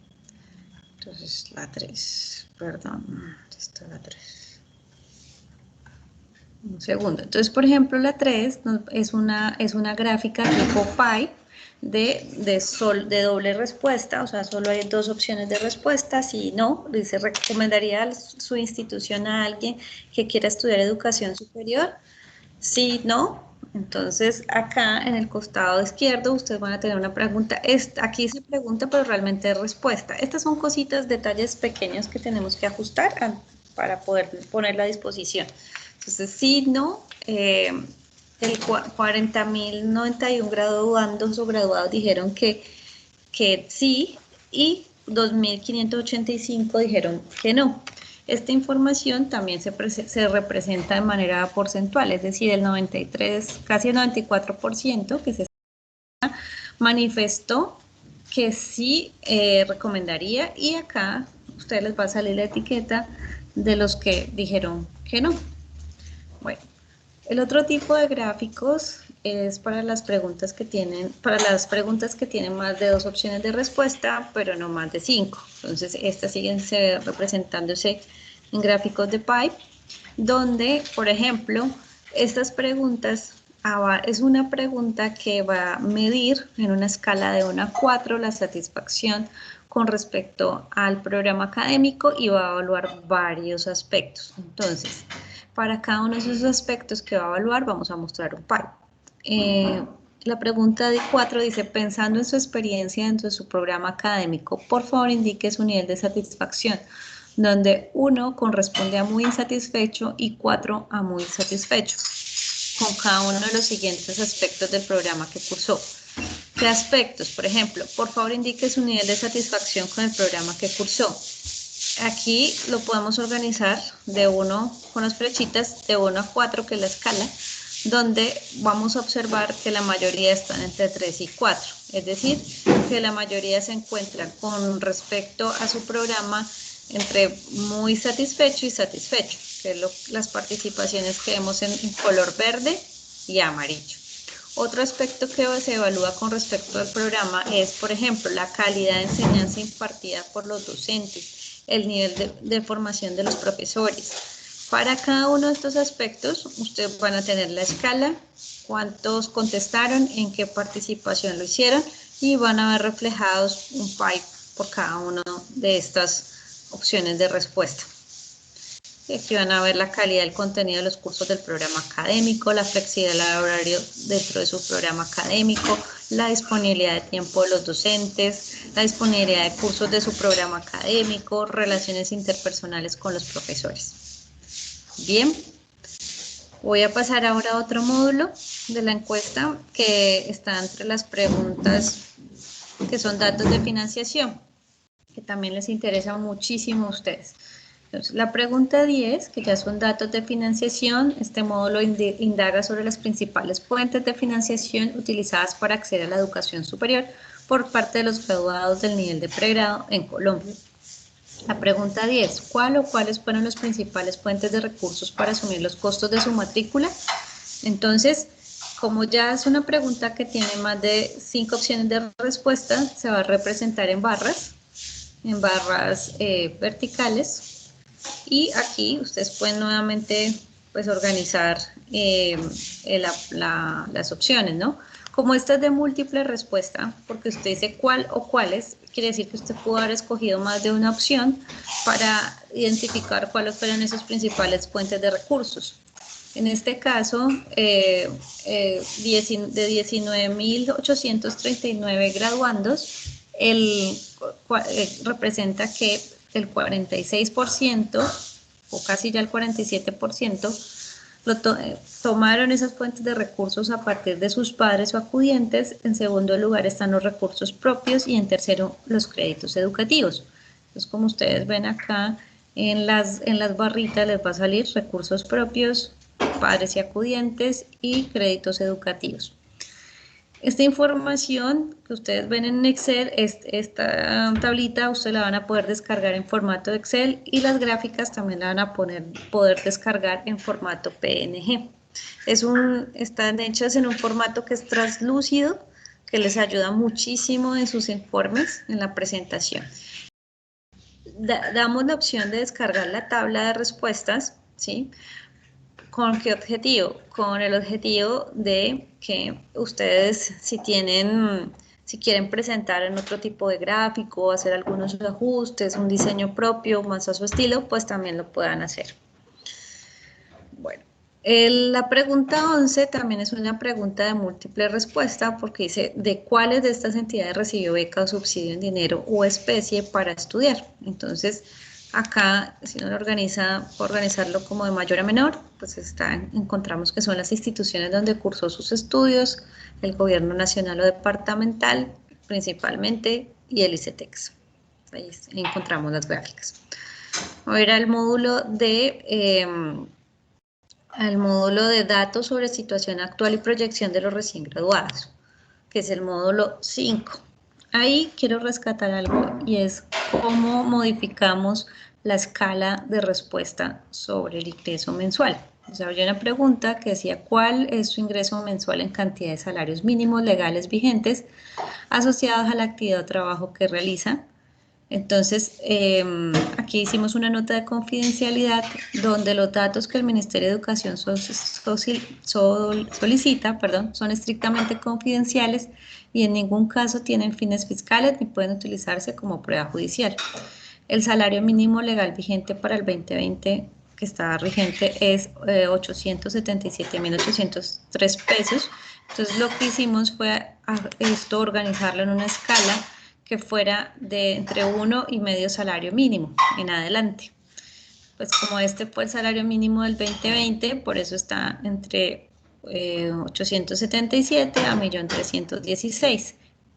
[SPEAKER 1] Entonces, la 3, perdón, esta es la 3. Un segundo. Entonces, por ejemplo, la 3 es una gráfica tipo pie, de doble respuesta, o sea, solo hay 2 opciones de respuesta, si no, se recomendaría su institución a alguien que quiera estudiar educación superior, si no, entonces acá en el costado izquierdo ustedes van a tener una pregunta, aquí se pregunta pero realmente es respuesta. Estas son cositas, detalles pequeños que tenemos que ajustar para poder ponerla a disposición. Entonces, si no, el 40.091 graduandos o graduados dijeron que sí y 2.585 dijeron que no. Esta información también se representa de manera porcentual, es decir, el 93, casi el 94% que se manifestó que sí recomendaría y acá a ustedes les va a salir la etiqueta de los que dijeron que no. Bueno. El otro tipo de gráficos es para las preguntas que tienen, más de 2 opciones de respuesta, pero no más de 5. Entonces, estas siguen representándose en gráficos de pie, donde, por ejemplo, estas preguntas, es una pregunta que va a medir en una escala de 1 a 4 la satisfacción con respecto al programa académico y va a evaluar varios aspectos. Entonces, para cada uno de esos aspectos que va a evaluar, vamos a mostrar un pie. La pregunta de 4 dice, pensando en su experiencia dentro de su programa académico, por favor indique su nivel de satisfacción, donde 1 corresponde a muy insatisfecho y 4 a muy satisfecho, con cada uno de los siguientes aspectos del programa que cursó. ¿Qué aspectos? Por ejemplo, por favor indique su nivel de satisfacción con el programa que cursó. Aquí lo podemos organizar de 1 con las flechitas, de 1 a 4, que es la escala, donde vamos a observar que la mayoría están entre 3 y 4, es decir, que la mayoría se encuentran con respecto a su programa entre muy satisfecho y satisfecho, que es las participaciones que vemos en color verde y amarillo. Otro aspecto que se evalúa con respecto al programa es, por ejemplo, la calidad de enseñanza impartida por los docentes, el nivel de formación de los profesores. Para cada uno de estos aspectos, ustedes van a tener la escala, cuántos contestaron, en qué participación lo hicieron y van a ver reflejados un pie por cada una de estas opciones de respuesta. Y aquí van a ver la calidad del contenido de los cursos del programa académico, la flexibilidad del horario dentro de su programa académico, la disponibilidad de tiempo de los docentes, la disponibilidad de cursos de su programa académico, relaciones interpersonales con los profesores. Bien, voy a pasar ahora a otro módulo de la encuesta que está entre las preguntas que son datos de financiación, que también les interesa muchísimo a ustedes. Entonces, la pregunta 10, que ya son datos de financiación, este módulo indaga sobre las principales fuentes de financiación utilizadas para acceder a la educación superior por parte de los graduados del nivel de pregrado en Colombia. La pregunta 10, ¿cuál o cuáles fueron las principales fuentes de recursos para asumir los costos de su matrícula? Entonces, como ya es una pregunta que tiene más de 5 opciones de respuesta, se va a representar en barras verticales. Y aquí ustedes pueden nuevamente pues, organizar las opciones, ¿no? Como esta es de múltiple respuesta, porque usted dice cuál o cuáles, quiere decir que usted pudo haber escogido más de una opción para identificar cuáles fueron esas principales fuentes de recursos. En este caso, de 19.839 graduandos, representa que el 46% o casi ya el 47%, tomaron esas fuentes de recursos a partir de sus padres o acudientes. En segundo lugar están los recursos propios y en tercero los créditos educativos. Entonces, como ustedes ven acá en las barritas les va a salir recursos propios, padres y acudientes y créditos educativos. Esta información que ustedes ven en Excel, esta tablita ustedes la van a poder descargar en formato Excel y las gráficas también la van a poder descargar en formato PNG. Están hechas en un formato que es translúcido, que les ayuda muchísimo en sus informes, en la presentación. Damos la opción de descargar la tabla de respuestas, ¿sí? ¿Con qué objetivo? Con el objetivo de que ustedes si quieren presentar en otro tipo de gráfico, hacer algunos ajustes, un diseño propio más a su estilo, pues también lo puedan hacer. Bueno, la pregunta 11 también es una pregunta de múltiple respuesta porque dice ¿de cuáles de estas entidades recibió beca o subsidio en dinero o especie para estudiar? Entonces, acá, si uno lo organizarlo como de mayor a menor, pues encontramos que son las instituciones donde cursó sus estudios, el gobierno nacional o departamental, principalmente, y el ICETEX. Ahí encontramos las gráficas. Ahora el módulo de datos sobre situación actual y proyección de los recién graduados, que es el módulo 5. Ahí quiero rescatar algo y es cómo modificamos la escala de respuesta sobre el ingreso mensual. O sea, había una pregunta que decía ¿cuál es su ingreso mensual en cantidad de salarios mínimos legales vigentes asociados a la actividad o trabajo que realiza? Entonces, aquí hicimos una nota de confidencialidad donde los datos que el Ministerio de Educación solicita, son estrictamente confidenciales y en ningún caso tienen fines fiscales ni pueden utilizarse como prueba judicial. El salario mínimo legal vigente para el 2020 que está vigente es 877.803 pesos. Entonces, lo que hicimos fue organizarlo en una escala que fuera de entre 1 y medio salario mínimo en adelante. Pues como este fue el salario mínimo del 2020, por eso está entre 877 a 1.316.000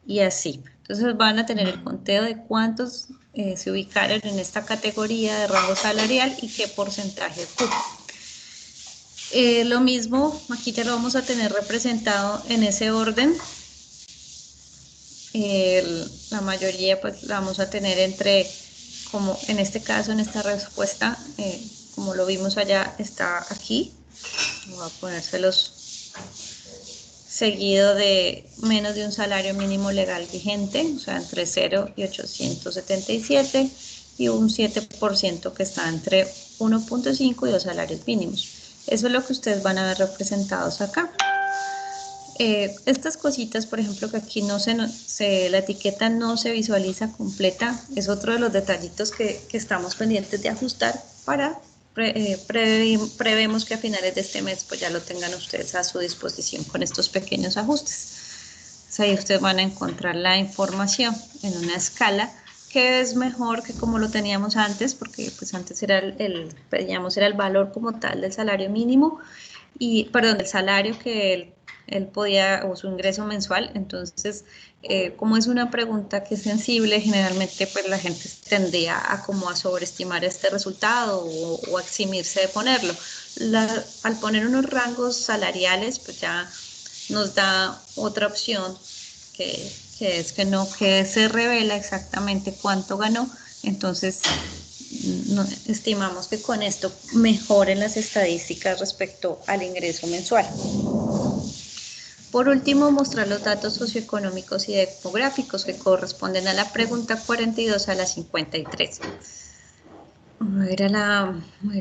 [SPEAKER 1] y así. Entonces van a tener el conteo de cuántos se ubicaron en esta categoría de rango salarial y qué porcentaje ocupa. Lo mismo, aquí ya lo vamos a tener representado en ese orden. La mayoría pues la vamos a tener entre, como en este caso, en esta respuesta, como lo vimos allá, está aquí. Voy a ponérselos seguido de menos de un salario mínimo legal vigente, o sea, entre 0 y 877, y un 7% que está entre 1.5 y 2 salarios mínimos. Eso es lo que ustedes van a ver representados acá. Estas cositas, por ejemplo, que aquí la etiqueta no se visualiza completa, es otro de los detallitos que estamos pendientes de ajustar para prevemos que a finales de este mes pues ya lo tengan ustedes a su disposición con estos pequeños ajustes. Entonces, ahí ustedes van a encontrar la información en una escala que es mejor que como lo teníamos antes, porque pues antes era pedíamos el valor como tal del salario mínimo del salario que él podía, o su ingreso mensual. Entonces, como es una pregunta que es sensible, generalmente pues la gente tendría a sobreestimar este resultado o a eximirse de ponerlo. Al poner unos rangos salariales, pues ya nos da otra opción que se revela exactamente cuánto ganó. Entonces, estimamos que con esto mejoren las estadísticas respecto al ingreso mensual. Por último, mostrar los datos socioeconómicos y demográficos que corresponden a la pregunta 42 a la 53. Voy a ir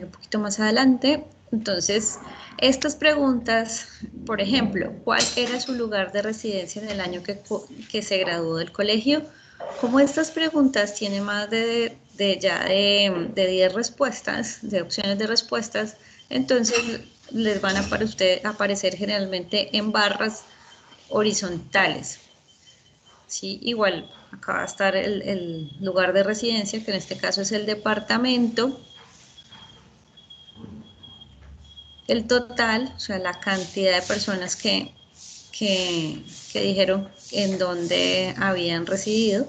[SPEAKER 1] un poquito más adelante. Entonces, estas preguntas, por ejemplo, ¿cuál era su lugar de residencia en el año que se graduó del colegio? Como estas preguntas tienen más de 10 respuestas, de opciones de respuestas, entonces les van a aparecer generalmente en barras horizontales. ¿Sí? Igual, acá va a estar el lugar de residencia, que en este caso es el departamento. el total, o sea, la cantidad de personas que dijeron en dónde habían residido,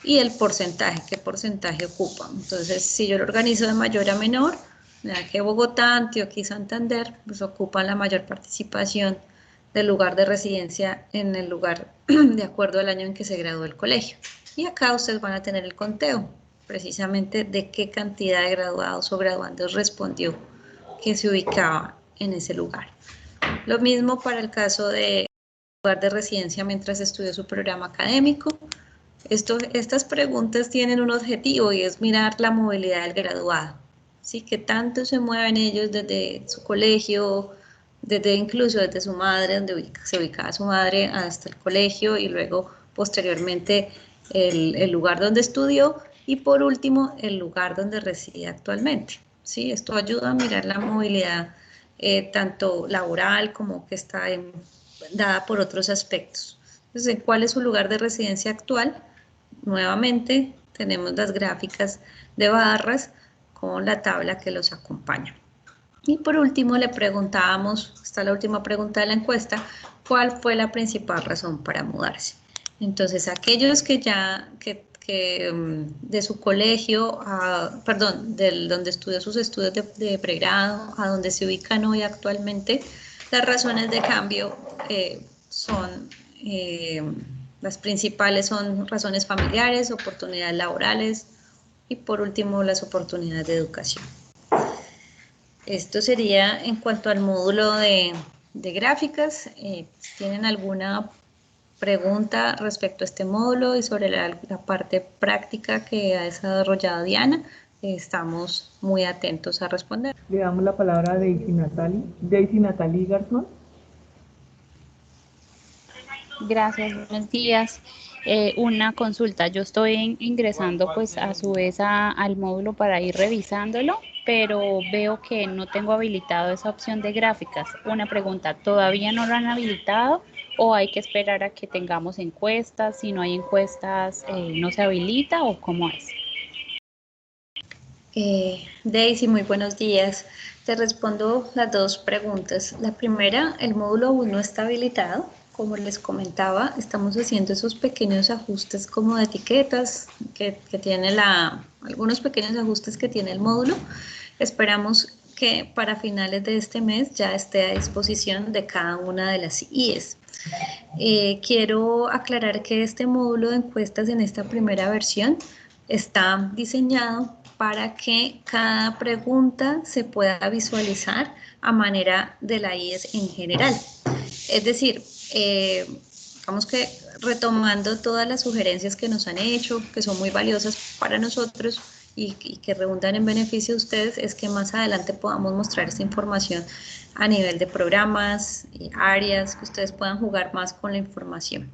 [SPEAKER 1] y el porcentaje, qué porcentaje ocupan. Entonces, si yo lo organizo de mayor a menor, ya que Bogotá, Antioquia y Santander, pues ocupan la mayor participación del lugar de residencia en el lugar de acuerdo al año en que se graduó el colegio. Y acá ustedes van a tener el conteo, precisamente de qué cantidad de graduados o graduandos respondió que se ubicaba en ese lugar. Lo mismo para el caso de lugar de residencia mientras estudió su programa académico. Estas preguntas tienen un objetivo y es mirar la movilidad del graduado, ¿sí? Que tanto se mueven ellos desde su colegio, incluso desde su madre, donde se ubicaba su madre, hasta el colegio y luego posteriormente el lugar donde estudió y por último el lugar donde reside actualmente, ¿sí? Esto ayuda a mirar la movilidad tanto laboral como que está dada por otros aspectos. Entonces, ¿cuál es su lugar de residencia actual? Nuevamente tenemos las gráficas de barras con la tabla que los acompaña. Y por último le preguntábamos, está la última pregunta de la encuesta, ¿cuál fue la principal razón para mudarse? Entonces aquellos que ya, de su colegio, perdón, donde estudió sus estudios de pregrado, a donde se ubican hoy actualmente, las razones de cambio son... las principales son razones familiares, oportunidades laborales y por último las oportunidades de educación. Esto sería en cuanto al módulo de gráficas. ¿Tienen alguna pregunta respecto a este módulo y sobre la parte práctica que ha desarrollado Diana? Estamos muy atentos a responder.
[SPEAKER 4] Le damos la palabra a Daisy Natalie Garzón.
[SPEAKER 8] Gracias, buenos días. Una consulta, yo estoy ingresando pues a su vez al módulo para ir revisándolo, pero veo que no tengo habilitado esa opción de gráficas. Una pregunta, ¿todavía no lo han habilitado o hay que esperar a que tengamos encuestas? Si no hay encuestas, ¿no se habilita o cómo es?
[SPEAKER 1] Daisy, muy buenos días. Te respondo las dos preguntas. La primera, el módulo aún no está habilitado. Como les comentaba, estamos haciendo esos pequeños ajustes como de etiquetas que tiene algunos pequeños ajustes que tiene el módulo. Esperamos que para finales de este mes ya esté a disposición de cada una de las IES. Quiero aclarar que este módulo de encuestas en esta primera versión está diseñado para que cada pregunta se pueda visualizar a manera de la IES en general. Es decir, digamos que retomando todas las sugerencias que nos han hecho, que son muy valiosas para nosotros y que redundan en beneficio de ustedes, es que más adelante podamos mostrar esta información a nivel de programas, áreas, que ustedes puedan jugar más con la información.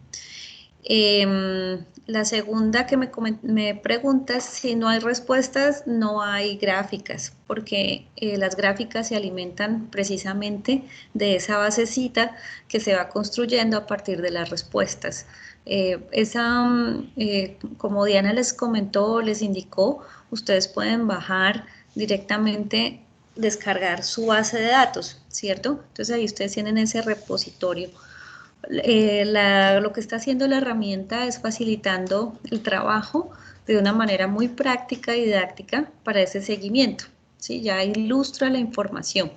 [SPEAKER 1] La segunda que me preguntas, si no hay respuestas, no hay gráficas, porque las gráficas se alimentan precisamente de esa basecita que se va construyendo a partir de las respuestas. Como Diana les comentó, les indicó, ustedes pueden bajar directamente, descargar su base de datos, ¿cierto? Entonces ahí ustedes tienen ese repositorio. Lo que está haciendo la herramienta es facilitando el trabajo de una manera muy práctica y didáctica para ese seguimiento, ¿sí? Ya ilustra la información.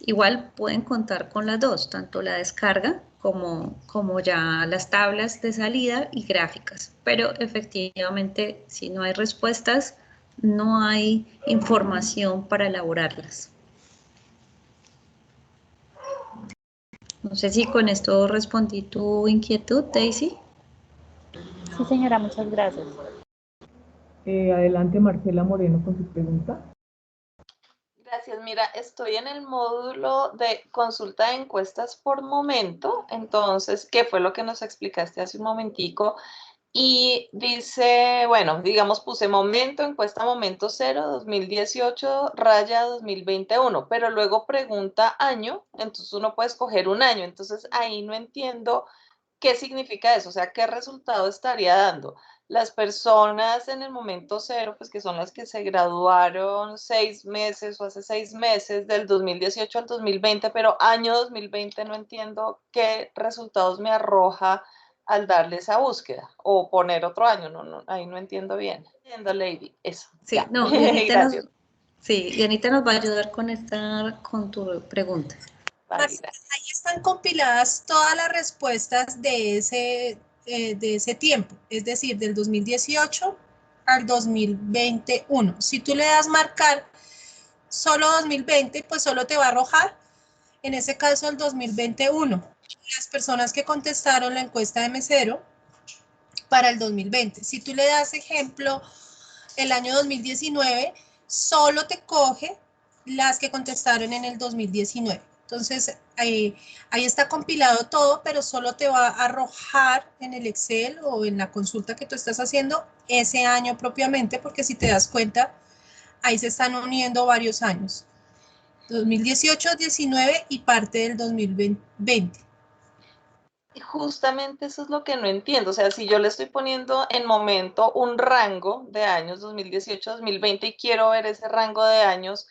[SPEAKER 1] Igual pueden contar con las dos, tanto la descarga como ya las tablas de salida y gráficas, pero efectivamente si no hay respuestas, no hay información para elaborarlas. No sé si con esto respondí tu inquietud, Daisy.
[SPEAKER 8] Sí, señora, muchas gracias.
[SPEAKER 4] Adelante, Marcela Moreno, con su pregunta.
[SPEAKER 6] Gracias. Mira, estoy en el módulo de consulta de encuestas por momento. Entonces, ¿qué fue lo que nos explicaste hace un momentico? Y dice, bueno, digamos, puse momento, encuesta momento 0, 2018, raya 2021, pero luego pregunta año, entonces uno puede escoger un año. Entonces, ahí no entiendo qué significa eso, o sea, qué resultado estaría dando. las personas en el momento cero, pues que son las que se graduaron 6 meses o hace 6 meses del 2018 al 2020, pero año 2020 no entiendo qué resultados me arroja al darle esa búsqueda o poner otro año, no, ahí no entiendo bien. Entiendo, Lady, eso.
[SPEAKER 1] Sí,
[SPEAKER 6] Ya.
[SPEAKER 1] no,
[SPEAKER 6] Gracias.
[SPEAKER 1] Dianita nos va a ayudar con tu pregunta.
[SPEAKER 6] Vale,
[SPEAKER 2] ahí están compiladas todas las respuestas de ese tiempo, es decir, del 2018 al 2021. Si tú le das marcar solo 2020, pues solo te va a arrojar, en ese caso, el 2021. Las personas que contestaron la encuesta de mesero para el 2020. Si tú le das ejemplo, el año 2019, solo te coge las que contestaron en el 2019. Entonces, ahí está compilado todo, pero solo te va a arrojar en el Excel o en la consulta que tú estás haciendo ese año propiamente, porque si te das cuenta, ahí se están uniendo varios años. 2018, 19 y parte del 2020.
[SPEAKER 6] Justamente eso es lo que no entiendo, o sea, si yo le estoy poniendo en momento un rango de años 2018-2020 y quiero ver ese rango de años,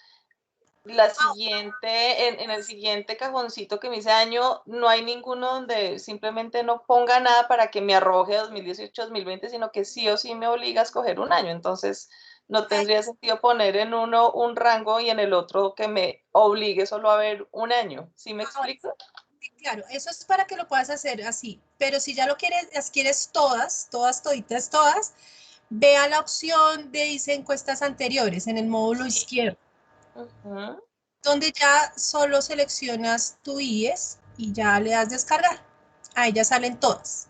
[SPEAKER 6] la siguiente, en el siguiente cajoncito que me dice año, no hay ninguno donde simplemente no ponga nada para que me arroje 2018-2020, sino que sí o sí me obliga a escoger un año, entonces no tendría sentido poner en uno un rango y en el otro que me obligue solo a ver un año, ¿sí me explico?
[SPEAKER 2] Claro, eso es para que lo puedas hacer así, pero si ya lo quieres toditas, ve a la opción de dice encuestas anteriores en el módulo izquierdo, donde ya solo seleccionas tu IES y ya le das descargar. Ahí ya salen todas.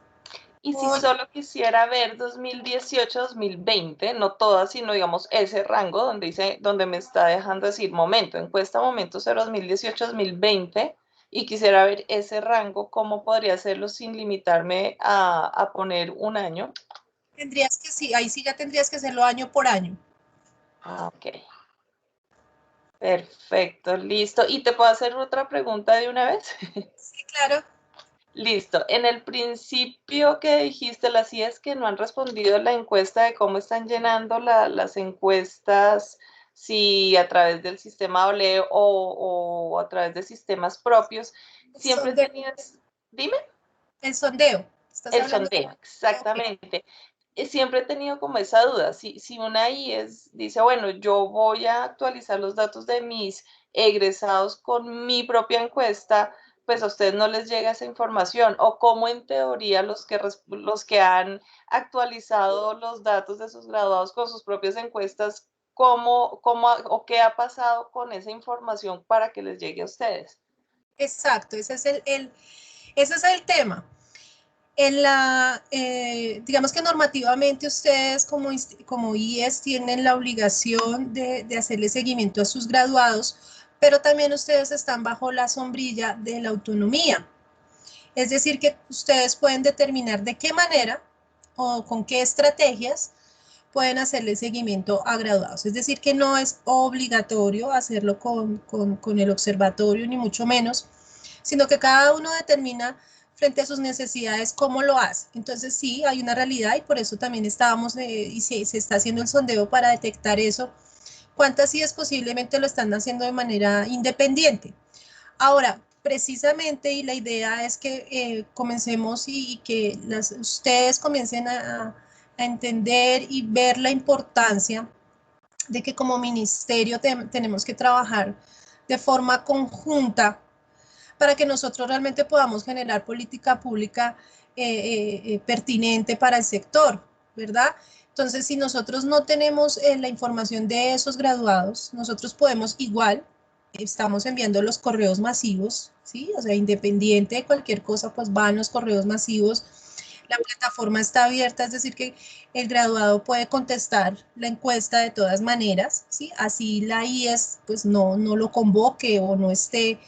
[SPEAKER 6] Y si solo quisiera ver 2018-2020, no todas, sino digamos ese rango donde me está dejando decir momento, encuesta momento 0 2018-2020, y quisiera ver ese rango, ¿cómo podría hacerlo sin limitarme a poner un año?
[SPEAKER 2] Ahí sí ya tendrías que hacerlo año por año.
[SPEAKER 6] Ah, ok. Perfecto, listo. ¿Y te puedo hacer otra pregunta de una vez?
[SPEAKER 2] Sí, claro.
[SPEAKER 6] Listo. En el principio que dijiste, las IES que no han respondido la encuesta de cómo están llenando las encuestas, si a través del sistema OLE o a través de sistemas propios, siempre tenías, dime.
[SPEAKER 2] El sondeo.
[SPEAKER 6] El sondeo, exactamente. Siempre he tenido como esa duda, si una IES dice, bueno, yo voy a actualizar los datos de mis egresados con mi propia encuesta, pues a ustedes no les llega esa información, o cómo en teoría los que han actualizado los datos de sus graduados con sus propias encuestas, cómo o qué ha pasado con esa información para que les llegue a ustedes.
[SPEAKER 2] Exacto, ese es el tema. Digamos que normativamente ustedes como IES tienen la obligación de hacerle seguimiento a sus graduados, pero también ustedes están bajo la sombrilla de la autonomía. Es decir, que ustedes pueden determinar de qué manera o con qué estrategias pueden hacerle seguimiento a graduados. Es decir, que no es obligatorio hacerlo con el observatorio, ni mucho menos, sino que cada uno determina frente a sus necesidades cómo lo hace. Entonces sí, hay una realidad y por eso también y se está haciendo el sondeo para detectar eso. ¿Cuántas IES posiblemente lo están haciendo de manera independiente? Ahora, precisamente, y la idea es que comencemos y que ustedes comiencen a entender y ver la importancia de que como ministerio tenemos que trabajar de forma conjunta para que nosotros realmente podamos generar política pública pertinente para el sector, ¿verdad? Entonces, si nosotros no tenemos la información de esos graduados, nosotros podemos igual, estamos enviando los correos masivos, ¿sí? O sea, independiente de cualquier cosa, pues van los correos masivos. La plataforma está abierta, es decir, que el graduado puede contestar la encuesta de todas maneras, ¿sí? Así la IES pues no lo convoque o no esté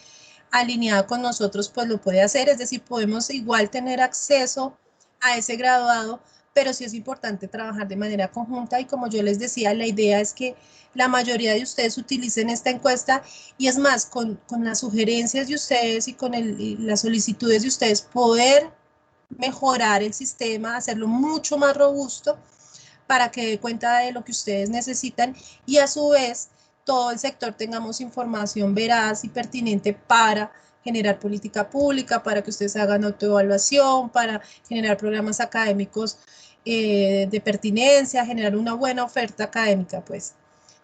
[SPEAKER 2] alineado con nosotros, pues lo puede hacer, es decir, podemos igual tener acceso a ese graduado, pero sí es importante trabajar de manera conjunta y como yo les decía, la idea es que la mayoría de ustedes utilicen esta encuesta y es más, con las sugerencias de ustedes y con las solicitudes de ustedes, poder mejorar el sistema, hacerlo mucho más robusto para que dé cuenta de lo que ustedes necesitan y a su vez todo el sector tengamos información veraz y pertinente para generar política pública, para que ustedes hagan autoevaluación, para generar programas académicos de pertinencia, generar una buena oferta académica, pues.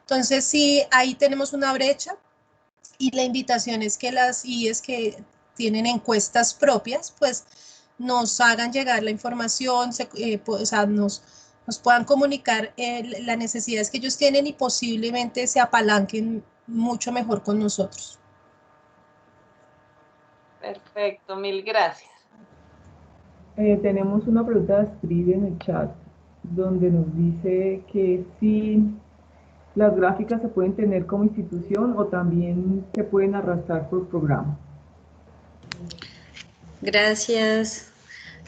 [SPEAKER 2] Entonces, sí, ahí tenemos una brecha y la invitación es que las IES que tienen encuestas propias, pues nos hagan llegar la información, o sea, nos puedan comunicar las necesidades que ellos tienen y posiblemente se apalanquen mucho mejor con nosotros.
[SPEAKER 6] Perfecto, mil gracias.
[SPEAKER 4] Tenemos una pregunta de Astrid en el chat, donde nos dice que si las gráficas se pueden tener como institución o también se pueden arrastrar por programa.
[SPEAKER 1] Gracias.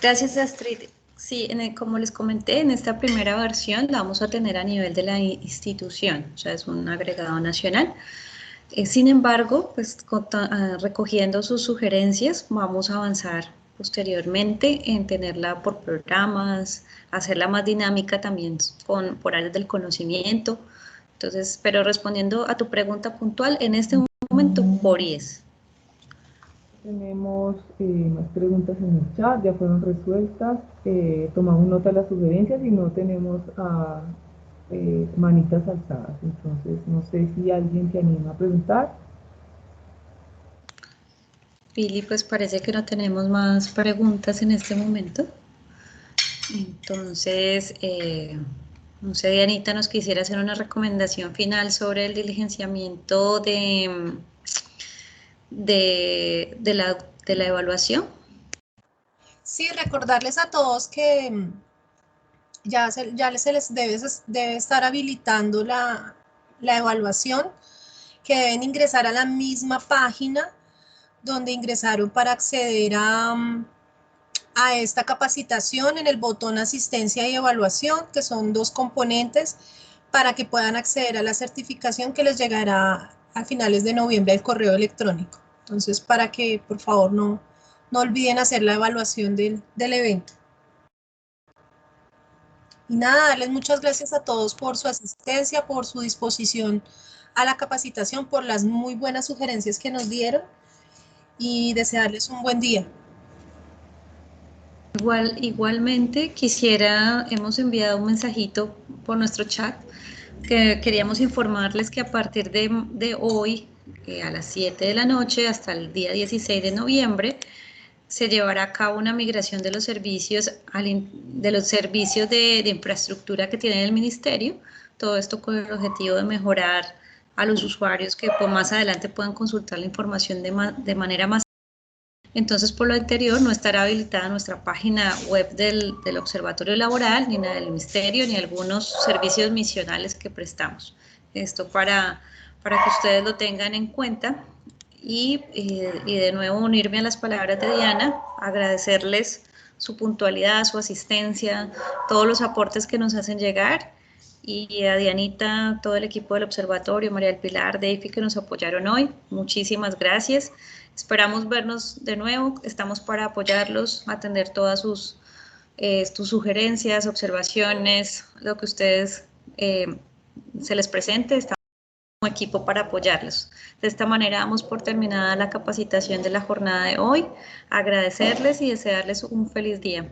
[SPEAKER 1] Gracias, Astrid. Sí, como les comenté, en esta primera versión la vamos a tener a nivel de la institución, o sea, es un agregado nacional. Sin embargo, pues recogiendo sus sugerencias, vamos a avanzar posteriormente en tenerla por programas, hacerla más dinámica también por áreas del conocimiento. Entonces, pero respondiendo a tu pregunta puntual, en este momento por IES.
[SPEAKER 4] Tenemos más preguntas en el chat, ya fueron resueltas. Tomamos nota de las sugerencias y no tenemos manitas alzadas. Entonces, no sé si alguien se anima a preguntar.
[SPEAKER 1] Pili, pues parece que no tenemos más preguntas en este momento. Entonces, no sé, Dianita, ¿nos quisiera hacer una recomendación final sobre el diligenciamiento de la evaluación?
[SPEAKER 2] Sí, recordarles a todos que ya se les debe estar habilitando la evaluación, que deben ingresar a la misma página donde ingresaron para acceder a esta capacitación en el botón asistencia y evaluación, que son 2 componentes para que puedan acceder a la certificación que les llegará a finales de noviembre al correo electrónico. Entonces, para que por favor no olviden hacer la evaluación del evento. Y nada, darles muchas gracias a todos por su asistencia, por su disposición a la capacitación, por las muy buenas sugerencias que nos dieron y desearles un buen día.
[SPEAKER 1] Igualmente hemos enviado un mensajito por nuestro chat que queríamos informarles que a partir de hoy a las 7 de la noche hasta el día 16 de noviembre se llevará a cabo una migración de los servicios de infraestructura que tiene el Ministerio, todo esto con el objetivo de mejorar a los usuarios que más adelante puedan consultar la información de manera más. Entonces, por lo anterior, no estará habilitada nuestra página web del Observatorio Laboral, ni la del Ministerio, ni algunos servicios misionales que prestamos. Esto para que ustedes lo tengan en cuenta. Y de nuevo unirme a las palabras de Diana, agradecerles su puntualidad, su asistencia, todos los aportes que nos hacen llegar, y a Dianita, todo el equipo del observatorio, María del Pilar, Deifi, que nos apoyaron hoy. Muchísimas gracias. Esperamos vernos de nuevo. Estamos para apoyarlos, atender todas sus sugerencias, observaciones, lo que ustedes se les presente. Estamos como equipo para apoyarlos. De esta manera damos por terminada la capacitación de la jornada de hoy. Agradecerles y desearles un feliz día.